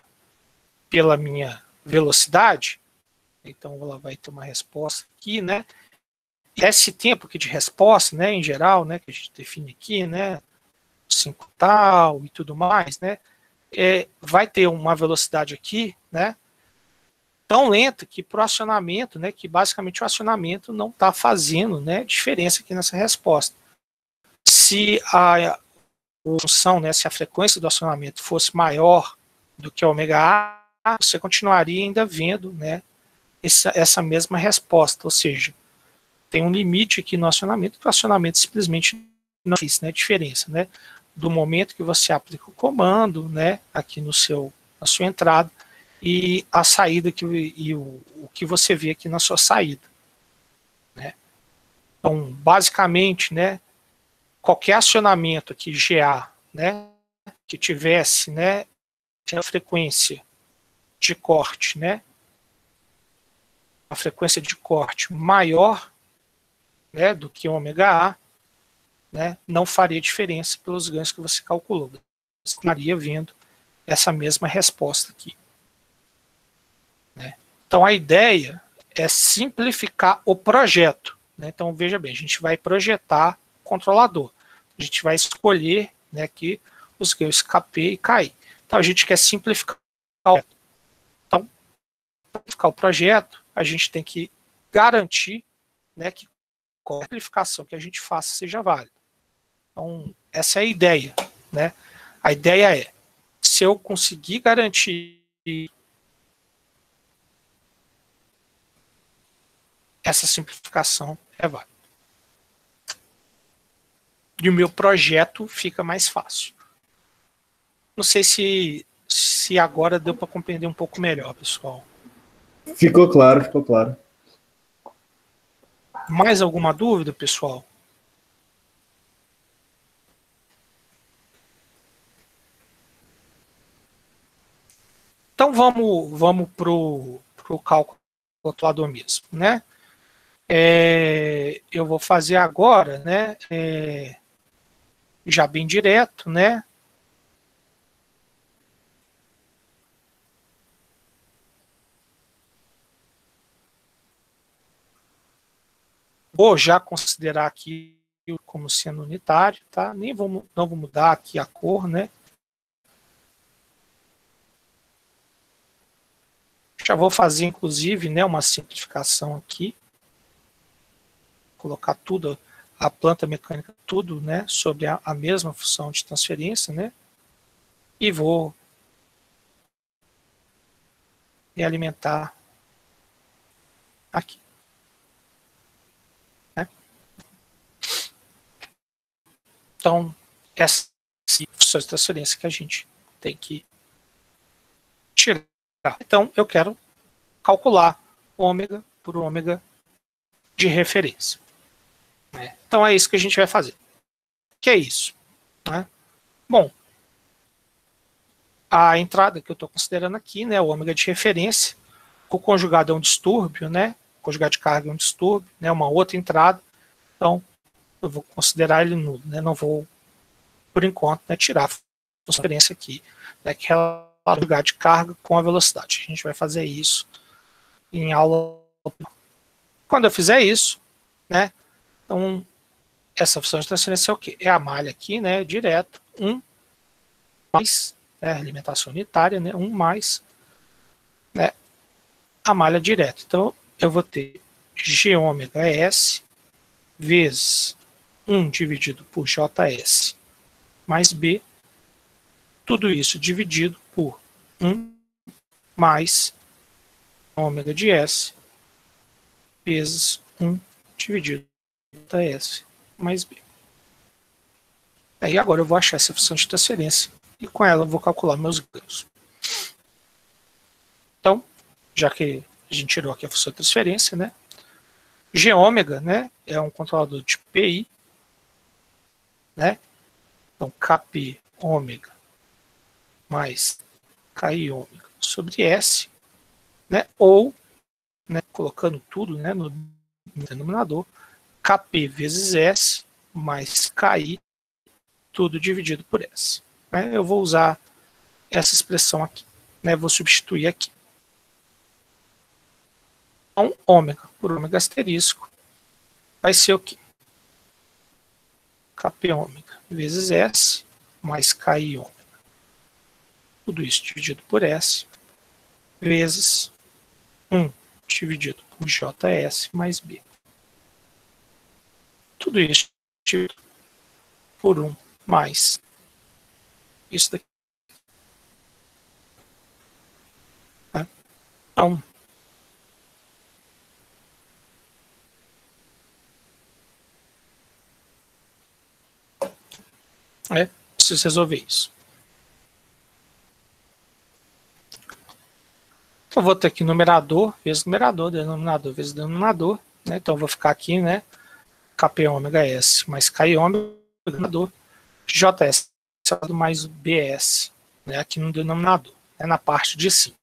velocidade, então ela vai ter uma resposta aqui, né? E esse tempo aqui de resposta, né, em geral, né, que a gente define aqui, né, 5 tal e tudo mais, né, vai ter uma velocidade aqui, né, tão lenta que para o acionamento, né, que basicamente o acionamento não está fazendo, né, diferença aqui nessa resposta. Se a função, né, se a frequência do acionamento fosse maior do que ômega A, você continuaria ainda vendo, né, essa mesma resposta, ou seja, tem um limite aqui no acionamento, que o acionamento simplesmente não fez, né, diferença, né, do momento que você aplica o comando, né, aqui na sua entrada, e a saída o que você vê aqui na sua saída, né. Então, basicamente, né, qualquer acionamento aqui GA, né, que tivesse, né, a frequência de corte, né, a frequência de corte maior, né, do que ômega A, né, não faria diferença pelos ganhos que você calculou. Você estaria vendo essa mesma resposta aqui, né? Então a ideia é simplificar o projeto, né? Então veja bem, a gente vai projetar o controlador, a gente vai escolher, né, aqui os ganhos KP e KI. Então a gente quer simplificar o projeto. Então, para simplificar o projeto, a gente tem que garantir, né, que qualquer simplificação que a gente faça seja válida. Então, essa é a ideia, né? A ideia é, se eu conseguir garantir essa simplificação, é válida. E o meu projeto fica mais fácil. Não sei se agora deu para compreender um pouco melhor, pessoal. Ficou claro, ficou claro. Mais alguma dúvida, pessoal? Então vamos para o cálculo calculador mesmo, né? Eu vou fazer agora, né? Já bem direto, né? Vou já considerar aqui como sendo unitário, tá? Não vou mudar aqui a cor, né? Já vou fazer, inclusive, né, uma simplificação aqui. Colocar tudo, a planta mecânica, tudo, né, sobre a mesma função de transferência, né? E vou alimentar aqui. Né? Então, essa função de transferência que a gente tem que tirar. Então, eu quero calcular ômega por ômega de referência. Né? Então, é isso que a gente vai fazer. Que é isso? Né? Bom, a entrada que eu estou considerando aqui, né, o ômega de referência, o conjugado é um distúrbio, né? conjugado de carga é um distúrbio, né, uma outra entrada, então eu vou considerar ele nulo, né, não vou, por enquanto, né, tirar a transferência aqui, né, que é o conjugado de carga com a velocidade. A gente vai fazer isso em aula. Quando eu fizer isso, né, então essa função de transferência é o quê? É a malha aqui, né, direto, 1 mais, né, alimentação unitária, né, 1 mais, né, a malha direta. Então, eu vou ter G ômega S vezes 1 dividido por JS mais B, tudo isso dividido por 1 mais ômega de S vezes 1 dividido por JS mais B. Aí agora eu vou achar essa função de transferência e com ela eu vou calcular meus ganhos. Então, já que a gente tirou aqui a função de transferência, né? G ômega, né, é um controlador de PI, né? Então, Kp ômega mais Ki ômega sobre S, né? Ou, né, colocando tudo, né, no denominador, Kp vezes S mais Ki, tudo dividido por S. Né? Eu vou usar essa expressão aqui, né? Vou substituir aqui. Então, ômega por ômega asterisco vai ser o quê? Kp ômega vezes S mais Ki ômega. Tudo isso dividido por S vezes 1 dividido por JS mais B. Tudo isso dividido por 1 mais isso daqui. Então, preciso resolver isso. Então, eu vou ter aqui numerador vezes numerador, denominador vezes denominador. Né? Então, eu vou ficar aqui, né? Kp ômega S mais Ki ômega, denominador, JS mais BS, né? Aqui no denominador, né? Na parte de cima.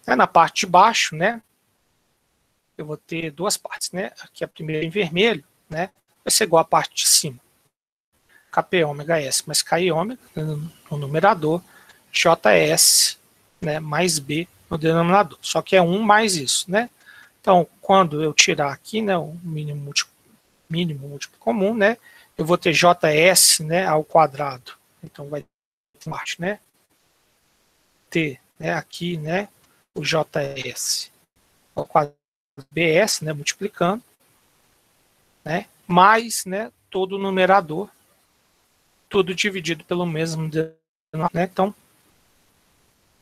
Na parte de baixo, né? Eu vou ter duas partes, né? Aqui a primeira em vermelho, né? Vai ser igual à parte de cima. Kp ômega S mais Ki ômega no numerador, JS, né, mais B no denominador. Só que é 1 mais isso, né? Então, quando eu tirar aqui, né, o mínimo múltiplo comum, né, eu vou ter JS, né, ao quadrado. Então, vai ter parte, né? T, né, aqui, né, o JS ao quadrado BS, né, multiplicando, né, mais, né, todo o numerador, tudo dividido pelo mesmo denominador, né? Então,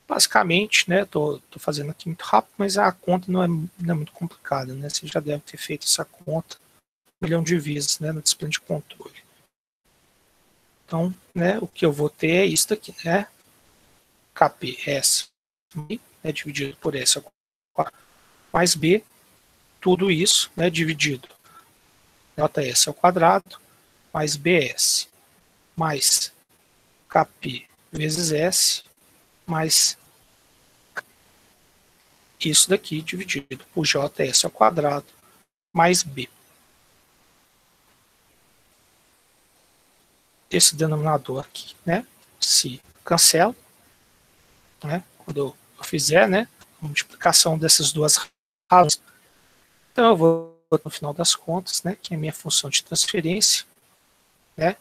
basicamente, né, tô fazendo aqui muito rápido, mas a conta não é muito complicada, né? Você já deve ter feito essa conta 1 milhão de vezes, né, no disciplina de controle. Então, né, o que eu vou ter é isso aqui, né? KPS, né, dividido por S mais B, tudo isso, né, dividido JS ao quadrado mais BS mais Kp vezes S mais isso daqui dividido por JS ao quadrado mais B. Esse denominador aqui, né, se cancela, né, quando eu fizer, né, a multiplicação dessas duas razões. Então eu vou, no final das contas, né, que é a minha função de transferência, né,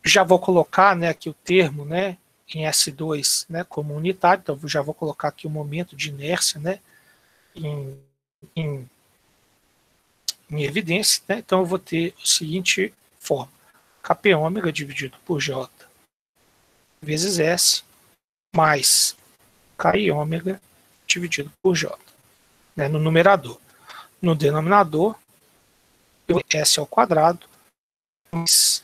já vou colocar, né, aqui o termo, né, em S2, né, como unitário, então já vou colocar aqui o momento de inércia, né, em evidência, né, então eu vou ter o seguinte forma: Kp ômega dividido por J vezes S mais Ki ômega dividido por J, né, no numerador. No denominador, S ao quadrado mais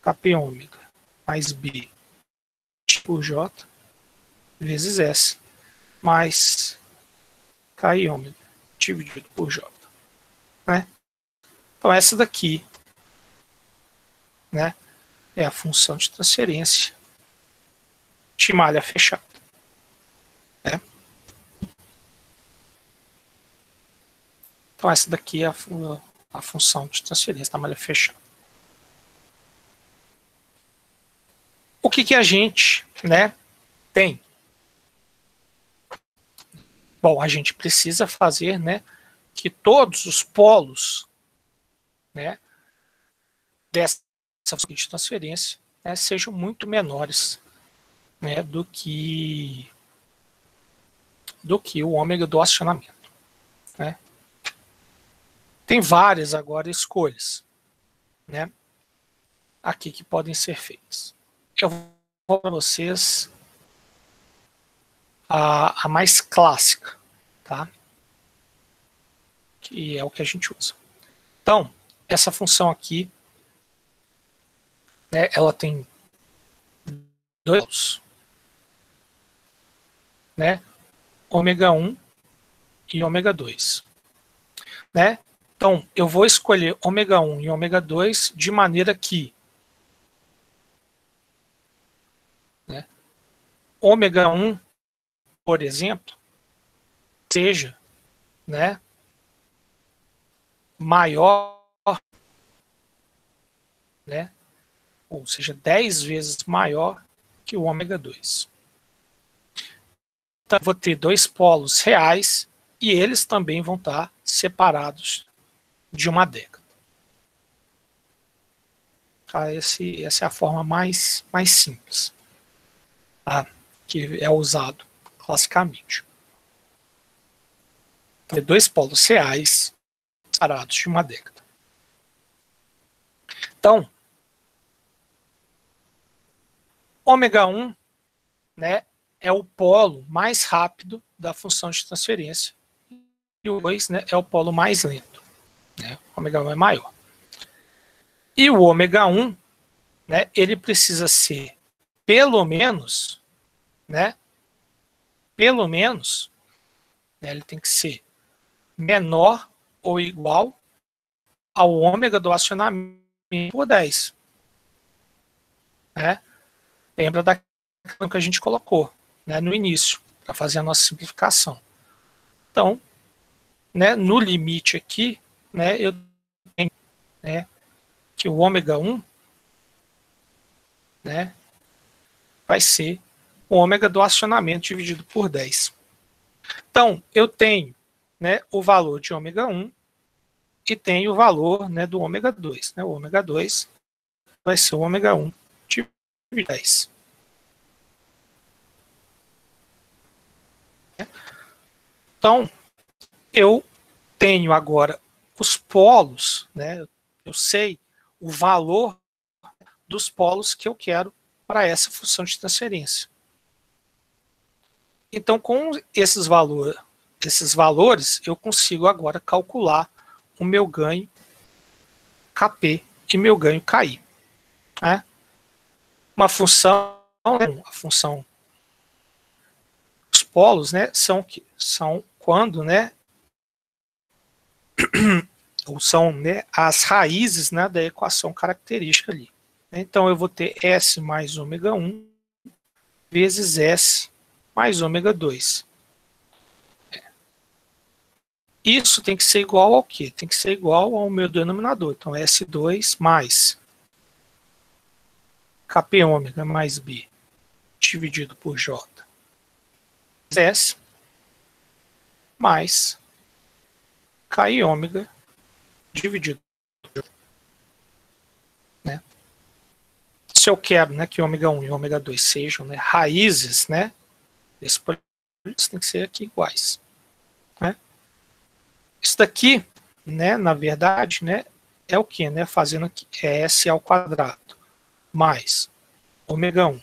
Kp ômega mais B por J vezes S mais Ki ômega dividido por J. Né? Então essa daqui, né, é a função de transferência de malha fechada. Né? Então, essa daqui é a função de transferência da malha fechada. O que a gente, né, tem? Bom, a gente precisa fazer, né, que todos os polos, né, dessa função de transferência, né, sejam muito menores, né, do que o ômega do acionamento, né? Tem várias agora escolhas, né, aqui que podem ser feitas. Eu vou para vocês a mais clássica, tá? Que é o que a gente usa. Então, essa função aqui, né, ela tem dois, né, ômega 1 e ômega 2, né? Então, eu vou escolher ômega 1 e ômega 2 de maneira que, né, ômega 1, por exemplo, seja, né, maior, né, ou seja, 10 vezes maior que o ômega 2. Então, eu vou ter dois polos reais e eles também vão estar separados de uma década. Tá? Essa é a forma mais simples, tá? Que é usado classicamente. Então, dois polos reais separados de uma década. Então, ômega 1, né, é o polo mais rápido da função de transferência e o 2, né, é o polo mais lento. Né? O ômega 1 é maior. E o ômega 1, né, ele precisa ser pelo menos, né, né, ele tem que ser menor ou igual ao ômega do acionamento por 10. Né? Lembra daquilo que a gente colocou, né, no início, para fazer a nossa simplificação. Então, né, no limite aqui, né, eu tenho, né, que o ômega 1, né, vai ser o ômega do acionamento dividido por 10. Então, eu tenho, né, o valor de ômega 1 e tenho o valor, né, do ômega 2. Né? O ômega 2 vai ser o ômega 1 dividido por 10. Então, eu tenho agora os polos, né? Eu sei o valor dos polos que eu quero para essa função de transferência. Então, com esses valores, eu consigo agora calcular o meu ganho Kp e meu ganho Ki. Né? Uma função, a função dos polos, né, são quando, né, ou são, né, as raízes, né, da equação característica ali. Então, eu vou ter S mais ômega 1 vezes S mais ômega 2. Isso tem que ser igual ao quê? Tem que ser igual ao meu denominador. Então, S2 mais Kp ômega mais B dividido por J S mais Ki ômega dividido por J. Né? Se eu quero, né, que ômega 1 e ômega 2 sejam, né, raízes, né, desse polígono, tem que ser aqui iguais. Né? Isso daqui, né, na verdade, né, é o que? Né, fazendo aqui, é S ao quadrado mais ômega 1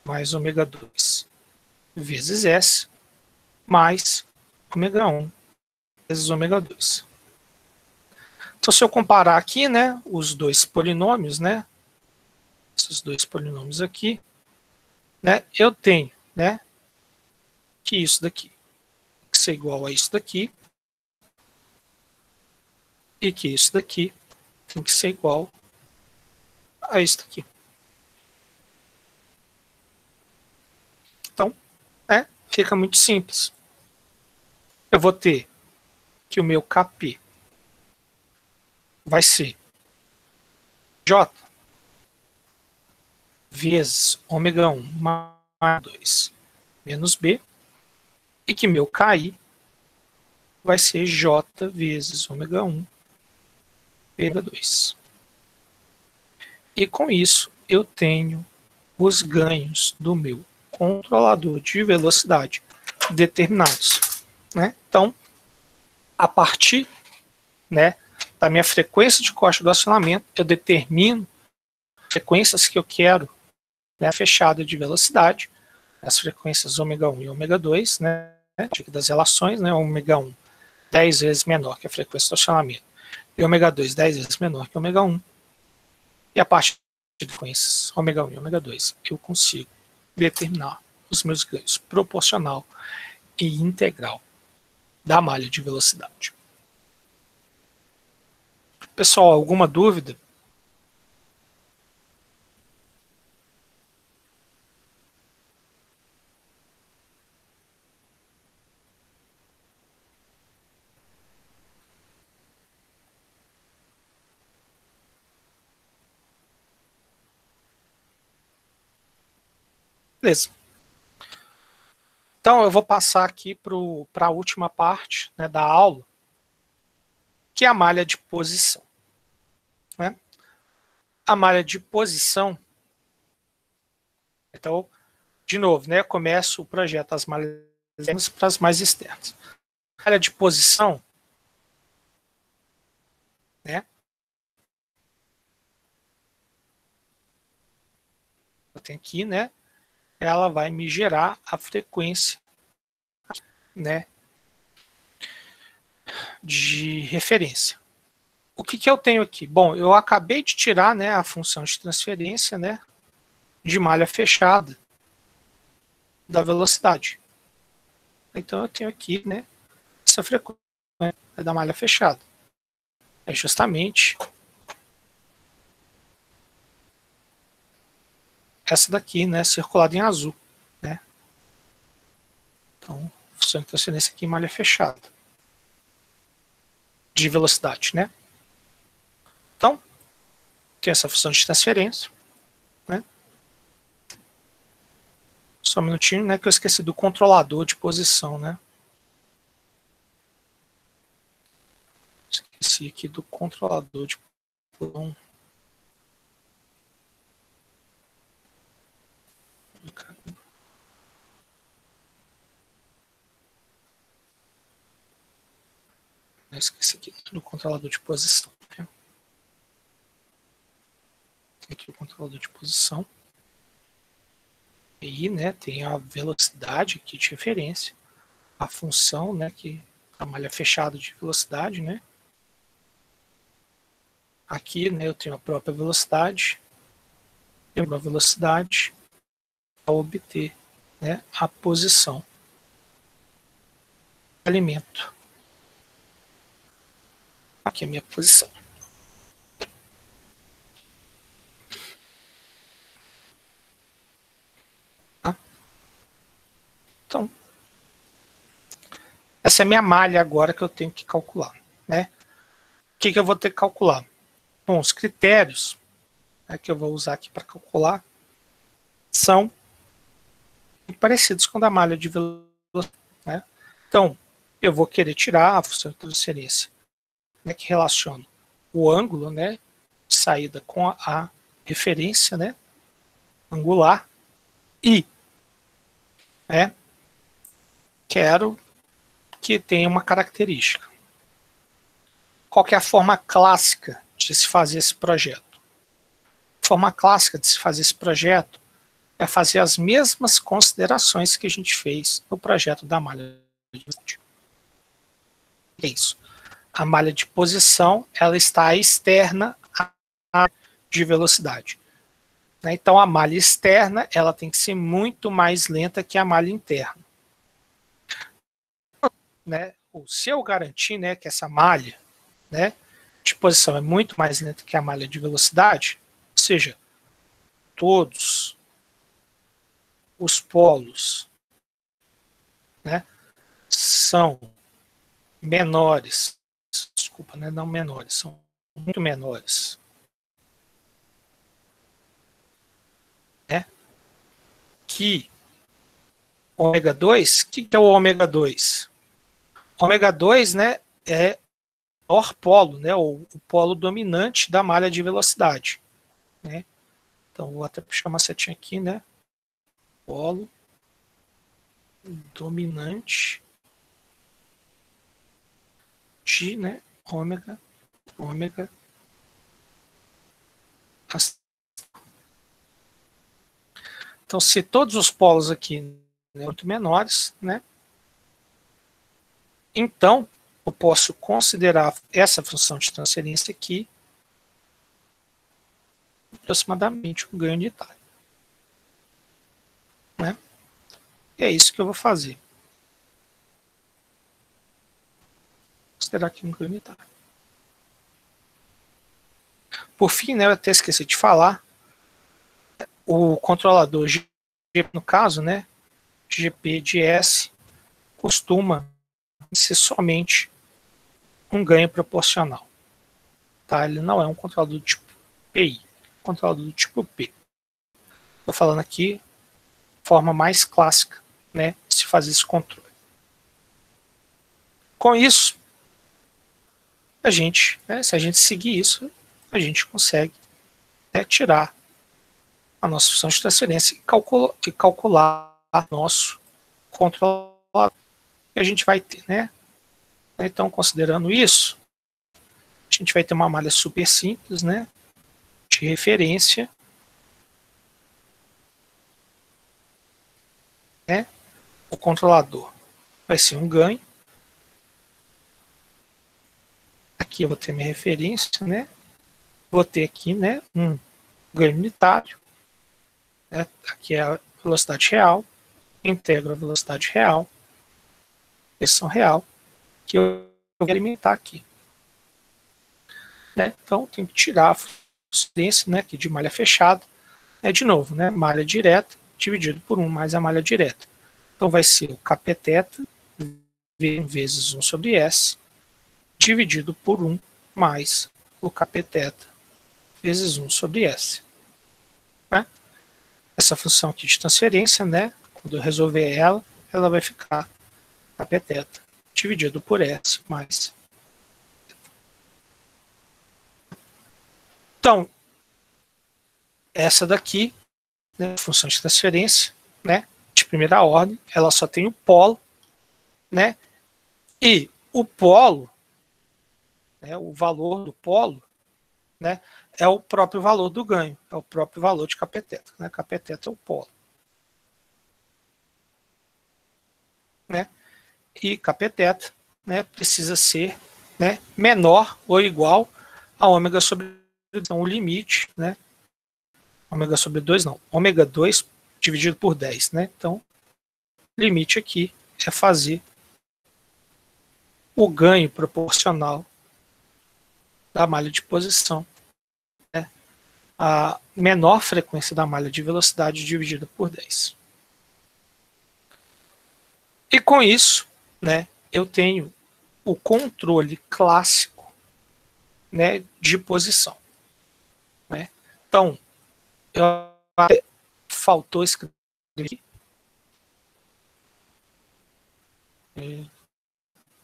mais ômega 2 vezes S mais ômega 1 vezes ômega 2. Então, se eu comparar aqui, né, os dois polinômios, né, esses dois polinômios aqui, né, eu tenho, né, que isso daqui tem que ser igual a isso daqui e que isso daqui tem que ser igual a isso daqui. Então, né, fica muito simples. Eu vou ter que o meu Kp vai ser J vezes ômega 1 mais 2 menos B, e que meu KI vai ser J vezes ômega 1 ômega 2. E com isso eu tenho os ganhos do meu controlador de velocidade determinados, né? Então, a partir, né, da minha frequência de corte do acionamento, eu determino frequências que eu quero, né, fechada de velocidade, as frequências ômega 1 e ômega 2, né, das relações, né, ômega 1 10 vezes menor que a frequência do acionamento e ômega 2 10 vezes menor que ômega 1. E a partir de frequências ômega 1 e ômega 2, eu consigo determinar os meus ganhos proporcional e integral da malha de velocidade. Pessoal, alguma dúvida? Beleza. Então, eu vou passar aqui para a última parte, né, da aula, que é a malha de posição. Né? A malha de posição, então, de novo, né, eu começo o projeto das malhas internas para as mais externas. A malha de posição, né, eu tenho aqui, né, ela vai me gerar a frequência, né, de referência. O que eu tenho aqui? Bom, eu acabei de tirar, né, a função de transferência, né, de malha fechada da velocidade. Então eu tenho aqui, né, essa frequência, né, da malha fechada. É justamente essa daqui, né, circulada em azul, né? Então, função de transferência aqui em malha fechada de velocidade, né? Então, tem essa função de transferência, né? Só um minutinho, né, que eu esqueci do controlador de posição, né? Esqueci aqui do controlador de posição. Eu esqueci aqui do controlador de posição. Né? Tem aqui o controlador de posição. E aí, né, tem a velocidade aqui de referência, a função, né, que a malha fechada de velocidade, né? Aqui, né, eu tenho a própria velocidade, tenho a velocidade para obter, né, a posição do alimento. Aqui é a minha posição. Tá? Então, essa é a minha malha agora que eu tenho que calcular, né? O que eu vou ter que calcular? Bom, os critérios, né, que eu vou usar aqui para calcular são parecidos com a da malha de velocidade. Né? Então, eu vou querer tirar a função de transferência, né, que relaciona o ângulo, né, de saída com a referência, né, angular, e, né, quero que tenha uma característica. Qual que é a forma clássica de se fazer esse projeto? A forma clássica de se fazer esse projeto é fazer as mesmas considerações que a gente fez no projeto da malha de velocidade. É isso. A malha de posição, ela está externa à de velocidade. Então, a malha externa, ela tem que ser muito mais lenta que a malha interna. Né? Se eu garantir, né, que essa malha, né, de posição é muito mais lenta que a malha de velocidade, ou seja, todos os polos, né, são menores, desculpa, né, não menores, são muito menores. Né? Que ômega 2, o que é o ômega 2? Ômega 2, né, é o maior polo, né, o polo dominante da malha de velocidade. Né? Então, vou até puxar uma setinha aqui, né? Polo dominante de, né, ômega. Então, se todos os polos aqui são muito menores, né? Então, eu posso considerar essa função de transferência aqui aproximadamente um ganho unitário. Né? E é isso que eu vou fazer. Considerar aqui um ganho unitário. Por fim, né, eu até esqueci de falar, o controlador GP, no caso, né, GP de S, costuma ser somente um ganho proporcional. Tá? Ele não é um controlador do tipo PI, controlador do tipo P. Estou falando aqui de forma mais clássica, né, de se fazer esse controle. Com isso, a gente, né, se a gente seguir isso, a gente consegue, né, tirar a nossa função de transferência e calcular nosso controlador. E a gente vai ter, né? Então, considerando isso, a gente vai ter uma malha super simples, né? De referência, né? O controlador vai ser um ganho. Aqui eu vou ter minha referência, né? Vou ter aqui, né, um ganho unitário. Né? Aqui é a velocidade real. Integro a velocidade real. Pressão real. Que eu vou alimentar aqui. Né? Então, tem que tirar a transferência, né, aqui de malha fechada. De novo, né, malha direta dividido por 1 mais a malha direta. Então, vai ser o Kp vezes 1 sobre S dividido por 1 mais o Kp vezes 1 sobre S. Né? Essa função aqui de transferência, né, quando eu resolver ela vai ficar Kp dividido por S mais. Então, essa daqui, né, função de transferência, né, de primeira ordem, ela só tem o polo, né, e o polo, né, o valor do polo, né, é o próprio valor do ganho, é o próprio valor de Kp, né, Kp é o polo. Né, e Kp, né, precisa ser, né, menor ou igual a ômega sobre 2, então o limite, né, ômega sobre 2 não, ômega 2 dividido por 10, né, então o limite aqui é fazer o ganho proporcional da malha de posição, né, a menor frequência da malha de velocidade dividida por 10. E com isso, né, eu tenho o controle clássico, né, de posição. Né? Então, faltou escrever aqui.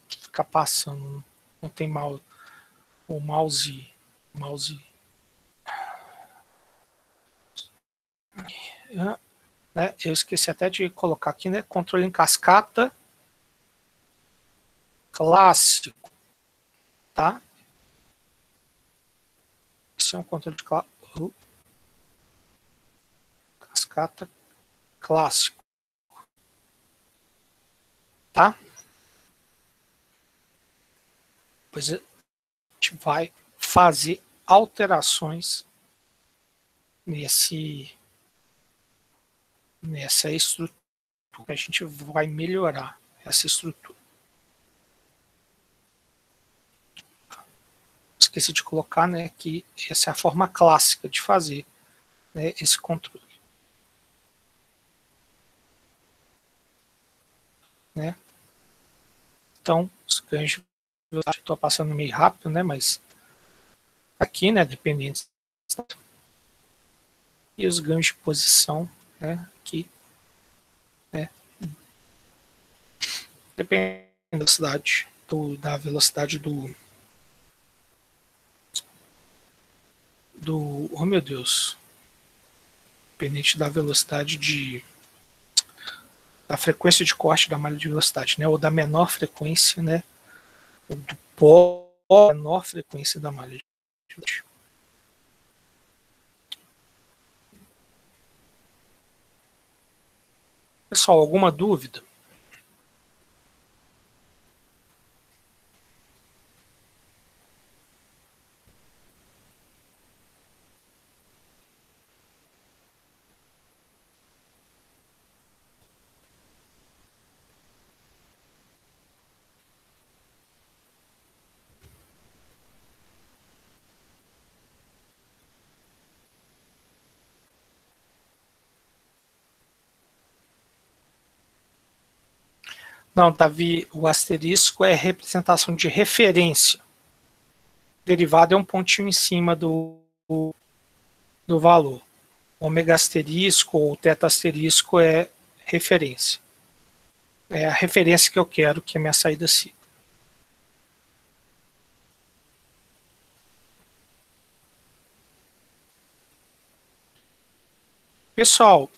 Ficar passando, não tem mal, o mouse, né? Eu esqueci até de colocar aqui, né? Controle em cascata clássico, tá? Esse é um controle de cascata clássico, tá? Pois a gente vai fazer alterações nessa estrutura. A gente vai melhorar essa estrutura. Esqueci de colocar, né, que essa é a forma clássica de fazer, né, esse controle. Né? Então, os ganhos de velocidade, estou passando meio rápido, né, mas aqui, né, dependentes, e os ganhos de posição, né, aqui, né, dependendo da velocidade oh meu Deus, dependente da velocidade da frequência de corte da malha de velocidade, né, ou da menor frequência, né, ou do pó menor frequência da malha de velocidade. Pessoal, alguma dúvida? Não, Davi, o asterisco é representação de referência. Derivado é um pontinho em cima do valor. Ômega asterisco ou teta asterisco é referência. É a referência que eu quero que a minha saída siga. Pessoal,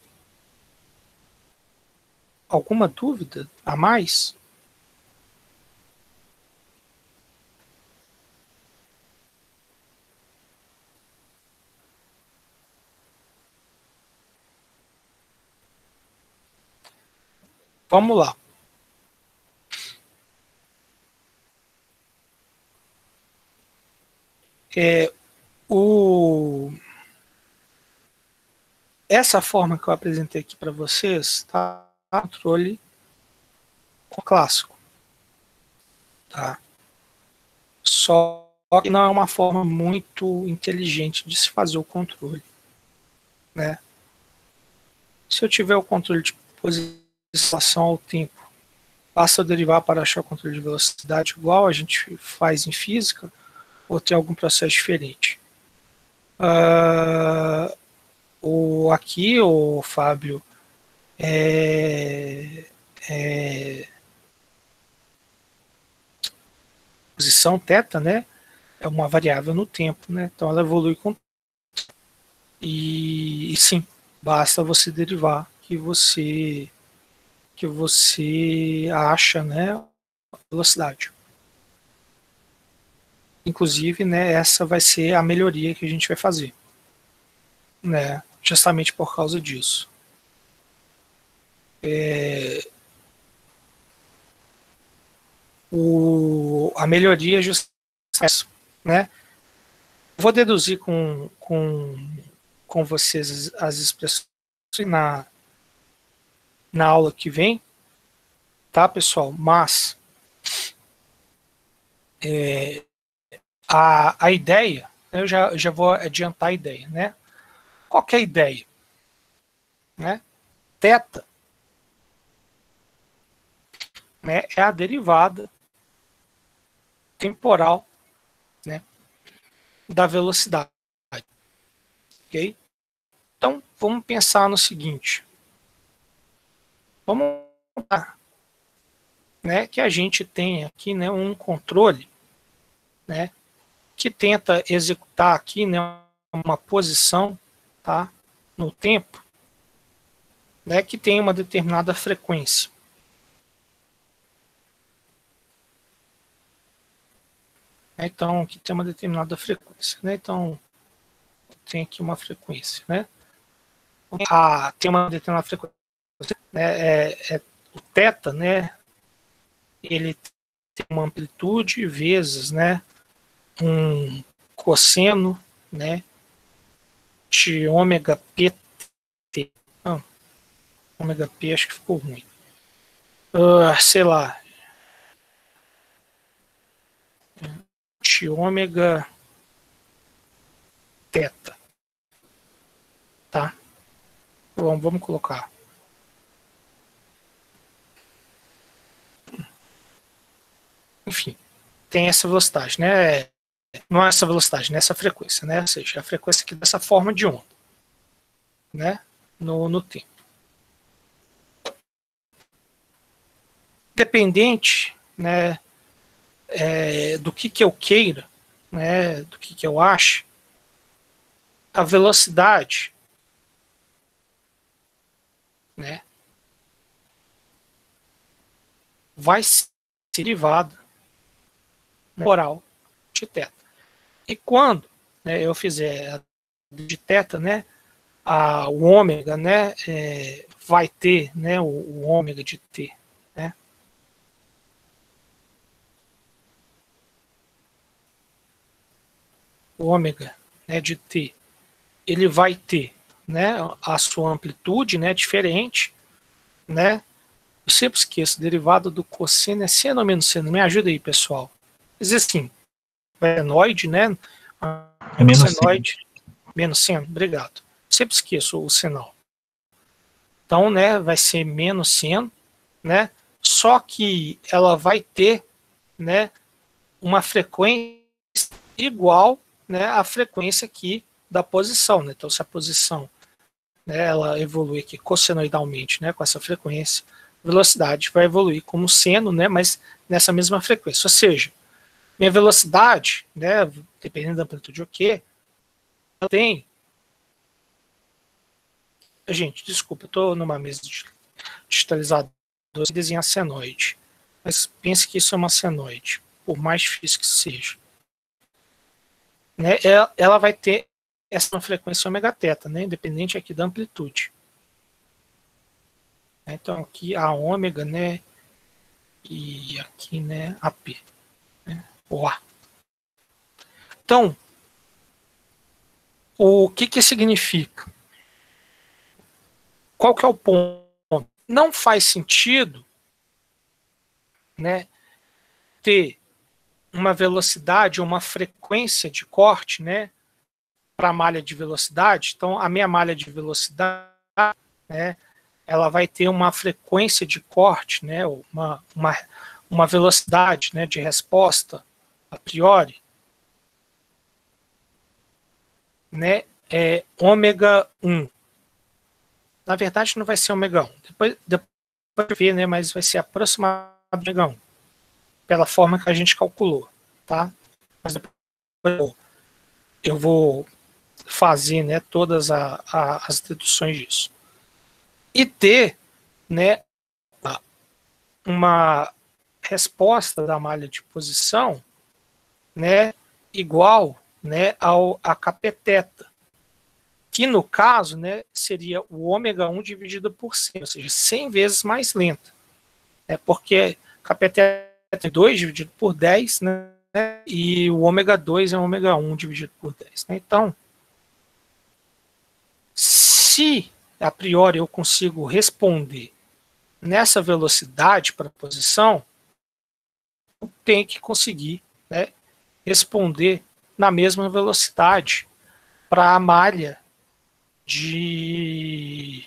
alguma dúvida a mais? Vamos lá. Essa forma que eu apresentei aqui para vocês tá controle clássico, tá? Só que não é uma forma muito inteligente de se fazer o controle, né? Se eu tiver o controle de posição ao tempo, basta eu derivar para achar o controle de velocidade igual a gente faz em física, ou tem algum processo diferente? Aqui, o Fábio, posição θ, né, é uma variável no tempo, né, então ela evolui com e sim, basta você derivar que você acha, né, a velocidade. Inclusive, né, essa vai ser a melhoria que a gente vai fazer, né, justamente por causa disso. A melhoria é justamente essa, né? Vou deduzir com vocês as expressões na aula que vem, tá, pessoal? Mas a ideia, eu já vou adiantar a ideia, né? Qual que é a ideia? Né? Θ, né, é a derivada temporal, né, da velocidade. Ok? Então, vamos pensar no seguinte. Vamos pensar, né, que a gente tem aqui, né, um controle, né, que tenta executar aqui, né, uma posição, tá, no tempo, né, que tem uma determinada frequência. Então, que tem uma determinada frequência, né? Então, tem aqui uma frequência, né? Tem uma determinada frequência, né? O θ, né? Ele tem uma amplitude vezes, né? Um cosseno, né? De ômega pt. Não, ômega p acho que ficou ruim. Sei lá. De ômega θ. Tá? Vamos colocar. Enfim, tem essa velocidade, né? não é essa velocidade, nessa frequência, né? Ou seja, a frequência aqui dessa forma de onda, né? No tempo. Dependente, né, do que eu queira, né, do que eu acho, a velocidade, né, vai ser derivada temporal de θ. E quando, né, eu fizer a de θ, né, o ômega, né, vai ter, né, o ômega de t, né? O ômega, né, de t, ele vai ter, né, a sua amplitude, né, diferente, né? Eu sempre esqueço, derivada do cosseno é seno ou menos seno? Me ajuda aí, pessoal. Mas assim, senoide, né? É menos senoide, menos seno, obrigado. Sempre esqueço o senão. Então, né, vai ser menos seno, né? Só que ela vai ter, né, uma frequência igual, né, à frequência aqui da posição, né? Então, se a posição, né, ela evolui aqui cossenoidalmente, né, com essa frequência, a velocidade vai evoluir como seno, né, mas nessa mesma frequência. Ou seja, minha velocidade, né, dependendo da amplitude o quê, ela tem. Gente, desculpa, eu estou numa mesa digitalizadora e desenhar senoide. Mas pense que isso é uma senoide, por mais difícil que seja. Né, ela vai ter essa frequência ômega θ, né, independente aqui da amplitude. Então aqui a ômega, né, e aqui, né, a P, né, ou A. Então, o que significa? Qual que é o ponto? Não faz sentido, né, ter uma velocidade ou uma frequência de corte, né, para a malha de velocidade. Então, a minha malha de velocidade, né, ela vai ter uma frequência de corte, né, uma velocidade, né, de resposta a priori, né, ômega 1. Na verdade, não vai ser ômega 1. Depois ver, né, mas vai ser aproximadamente ômega 1, pela forma que a gente calculou, tá? Mas depois eu vou fazer, né, todas as deduções disso. E ter, né, uma resposta da malha de posição, né, igual, né, a kpθ, que no caso, né, seria o ômega 1 dividido por 100, ou seja, 100 vezes mais lenta. Porque kpθ é 2 dividido por 10, né, e o ômega 2 é o ômega 1 dividido por 10. Né? Então, se a priori eu consigo responder nessa velocidade para a posição, eu tenho que conseguir, né, responder na mesma velocidade para a malha de.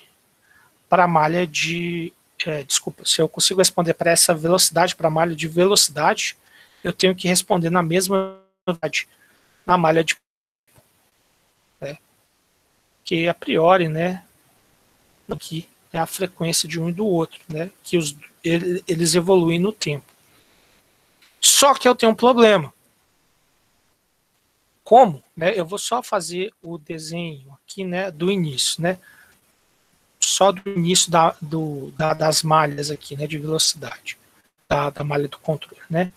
Desculpa, se eu consigo responder para essa velocidade, para a malha de velocidade, eu tenho que responder na mesma velocidade na malha de. Né, que a priori, né, aqui é a frequência de um e do outro, né, que eles evoluem no tempo. Só que eu tenho um problema. Como? Né, eu vou só fazer o desenho aqui, né, do início, né, só do início das malhas aqui, né, de velocidade, da malha do controle, né.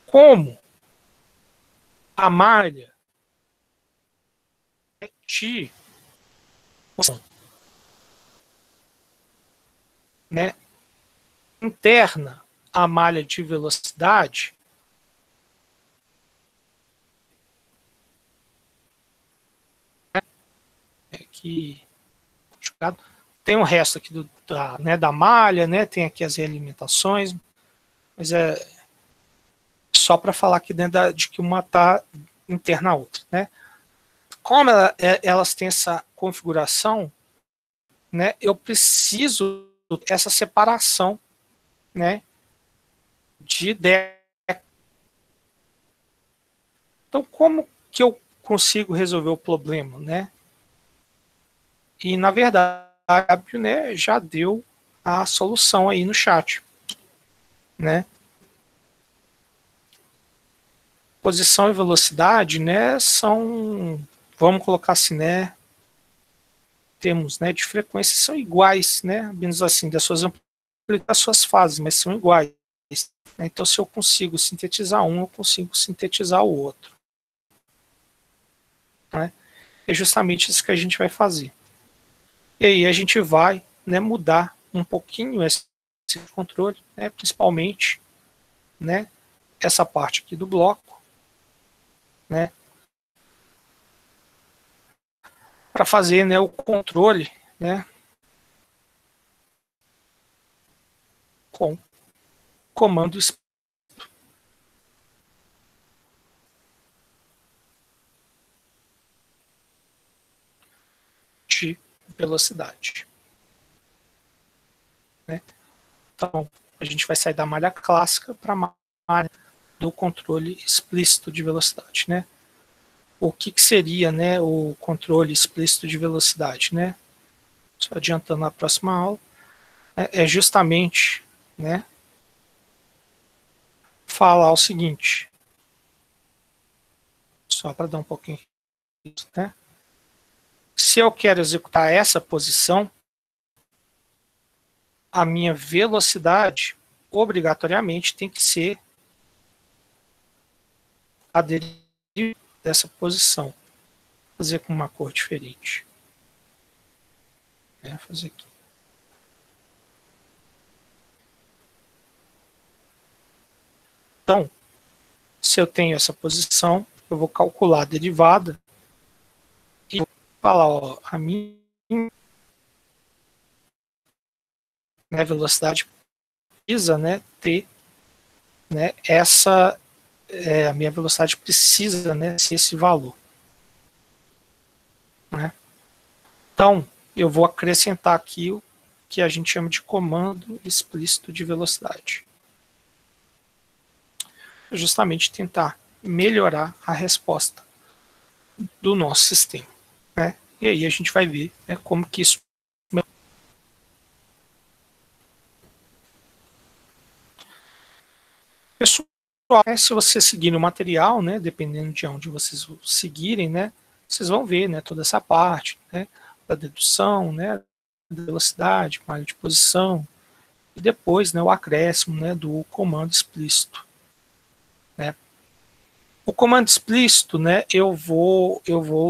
Como a malha de, né, interna à malha de velocidade, que tem o resto aqui da malha, né, tem aqui as realimentações, mas é só para falar aqui dentro de que uma está interna à outra, né. Como elas têm essa configuração, né, eu preciso dessa separação, né, de Então, como que eu consigo resolver o problema, né? E, na verdade, né, já deu a solução aí no chat, né? Posição e velocidade, né, são, vamos colocar assim, né, termos, né, de frequência são iguais, né, menos assim, das suas fases, mas são iguais. Né? Então, se eu consigo sintetizar um, eu consigo sintetizar o outro. Né? É justamente isso que a gente vai fazer. E aí a gente vai, né, mudar um pouquinho esse controle, né, principalmente, né, essa parte aqui do bloco, né, para fazer, né, o controle, né, com comando de velocidade. Né? Então, a gente vai sair da malha clássica para a malha do controle explícito de velocidade. Né? O que seria, né, o controle explícito de velocidade? Né? Só adiantando a próxima aula, é justamente, né, falar o seguinte, só para dar um pouquinho, né? Se eu quero executar essa posição, a minha velocidade obrigatoriamente tem que ser a deriva dessa posição. Vou fazer com uma cor diferente. Fazer aqui. Então, se eu tenho essa posição, eu vou calcular a derivada e vou falar, ó, a minha, né, velocidade precisa, né, ter, né, essa, a minha velocidade precisa, né, ser esse valor. Né? Então, eu vou acrescentar aqui o que a gente chama de comando explícito de velocidade. Justamente tentar melhorar a resposta do nosso sistema. Né? E aí a gente vai ver, né, como que isso. Pessoal, se você seguir no material, né, dependendo de onde vocês seguirem, né, vocês vão ver, né, toda essa parte, né, da dedução, né, da velocidade, malha de posição, e depois, né, o acréscimo, né, do comando explícito. Né. O comando explícito, né, eu vou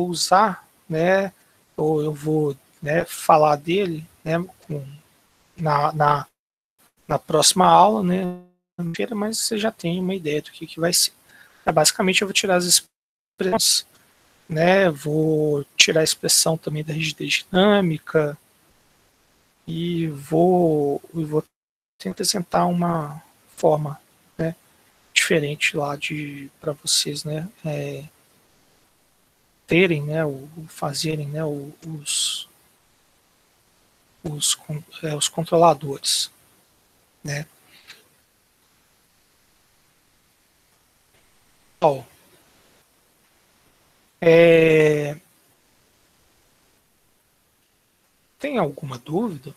usar, né, ou eu vou, né, falar dele, né, na próxima aula, né, mas você já tem uma ideia do que vai ser. Basicamente, eu vou tirar as expressões, né, vou tirar a expressão também da rigidez dinâmica e vou tentar apresentar uma forma, né, diferente lá para vocês, né, terem, né, fazerem, né, os controladores, né. Ó, tem alguma dúvida?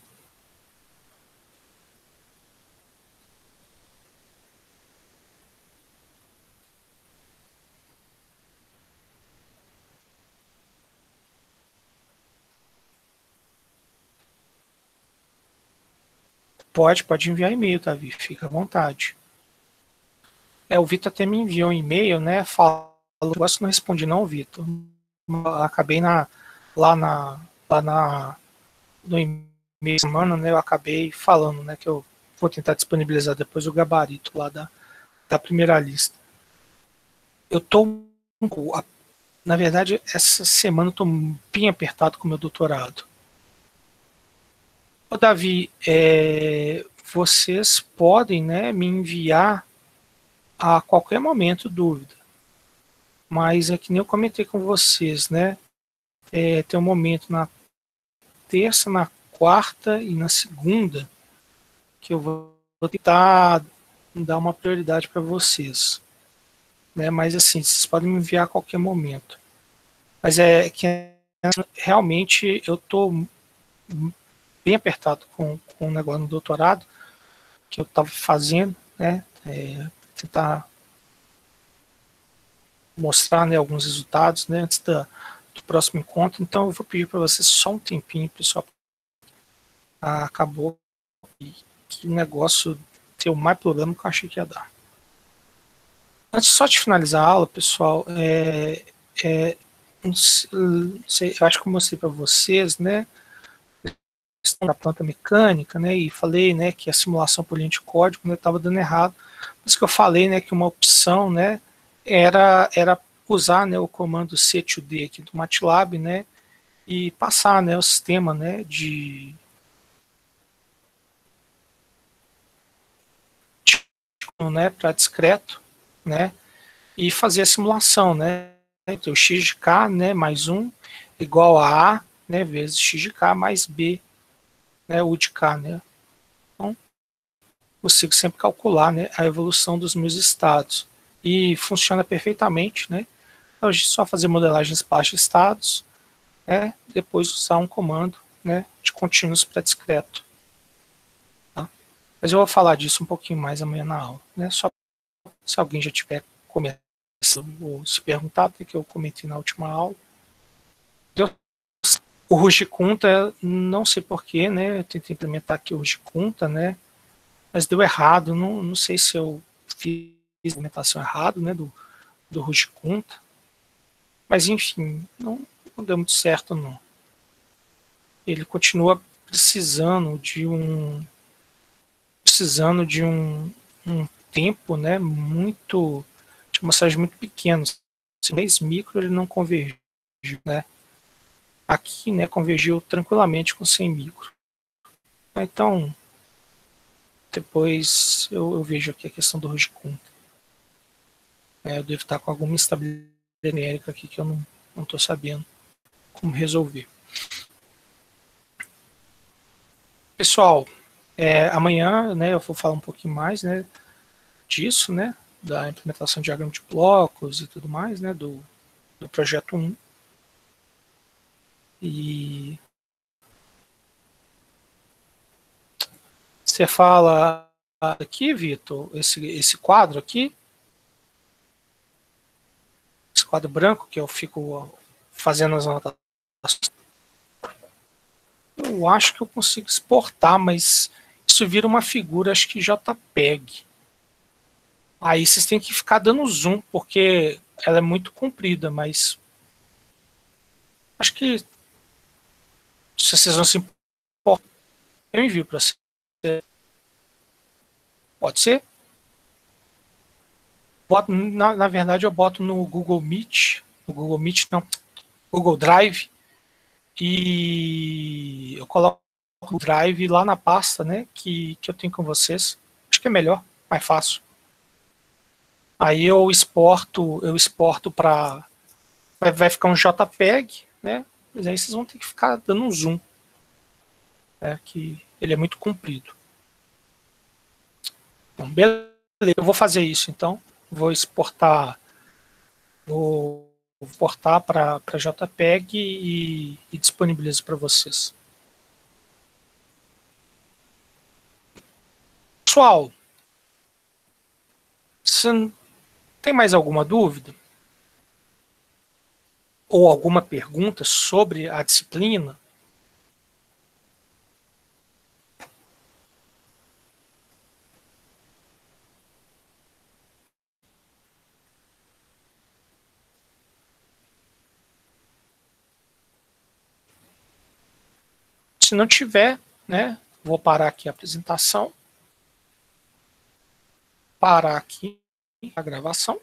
Pode enviar e-mail, Davi, fica à vontade. O Vitor até me enviou um e-mail, né? Falou, eu não respondi não, Vitor. Acabei no e-mail semana, né? Eu acabei falando, né? Que eu vou tentar disponibilizar depois o gabarito lá da primeira lista. Eu tô, na verdade, essa semana eu tô bem apertado com o meu doutorado. Ô, Davi, vocês podem, né, me enviar a qualquer momento dúvida. Mas é que nem eu comentei com vocês, né? Tem um momento na terça, na quarta e na segunda que eu vou tentar dar uma prioridade para vocês. né? Mas assim, vocês podem me enviar a qualquer momento. Mas é que realmente eu estou bem apertado com o negócio no doutorado que eu estava fazendo, né? Tentar mostrar, né, alguns resultados, né, antes do próximo encontro. Então eu vou pedir para vocês só um tempinho, pessoal. Acabou que o negócio deu mais problema que eu achei que ia dar. Antes só de finalizar a aula, pessoal, não sei, eu acho que eu mostrei para vocês, né, questão da planta mecânica, né, e falei, né, que a simulação por linha de código, né, estava dando errado. Por isso que eu falei, né, que uma opção, né, era usar, né, o comando c2d aqui do MATLAB, né, e passar, né, o sistema, né, né, para discreto, né, e fazer a simulação, né, então x de k, né, mais 1 igual a, né, vezes x de k mais b, né, u de k, né. Então, consigo sempre calcular, né, a evolução dos meus estados. E funciona perfeitamente, né. Então, a gente só fazer modelagem espaço estados, né, depois usar um comando, né, de contínuos para discreto. Tá? Mas eu vou falar disso um pouquinho mais amanhã na aula, né, só se alguém já tiver começado ou se perguntar, porque eu comentei na última aula. O Rugikunta, não sei porquê, né, eu tentei implementar aqui o Rugikunta, né, mas deu errado, não sei se eu fiz a implementação errada, né, do Rugikunta, mas enfim, não deu muito certo não. Ele continua precisando de um tempo, né, muito, de amostragem muito pequeno. 10 micro ele não convergiu, né. Aqui, né, convergiu tranquilamente com 100 micro. Então, depois eu vejo aqui a questão do Rugikunta. Eu devo estar com alguma instabilidade numérica aqui que eu não estou sabendo como resolver. Pessoal, amanhã, né, eu vou falar um pouquinho mais, né, disso, né, da implementação de diagrama de blocos e tudo mais, né, do projeto 1. E você fala aqui, Vitor, esse quadro aqui, esse quadro branco que eu fico fazendo as anotações, eu acho que eu consigo exportar, mas isso vira uma figura, acho que JPEG. Aí vocês têm que ficar dando zoom, porque ela é muito comprida, mas acho que se vocês não se importam, eu envio para você. Pode ser? Na verdade, eu boto no Google Meet, não, Google Drive, e eu coloco o Drive lá na pasta, né, que eu tenho com vocês. Acho que é melhor, mais fácil. Aí eu exporto para, vai ficar um JPEG, né, mas aí vocês vão ter que ficar dando um zoom, né, que ele é muito comprido. Então, beleza, eu vou fazer isso, então. Vou exportar para JPEG e disponibilizo para vocês. Pessoal, você tem mais alguma dúvida? Ou alguma pergunta sobre a disciplina? Se não tiver, né, vou parar aqui a apresentação. Parar aqui a gravação.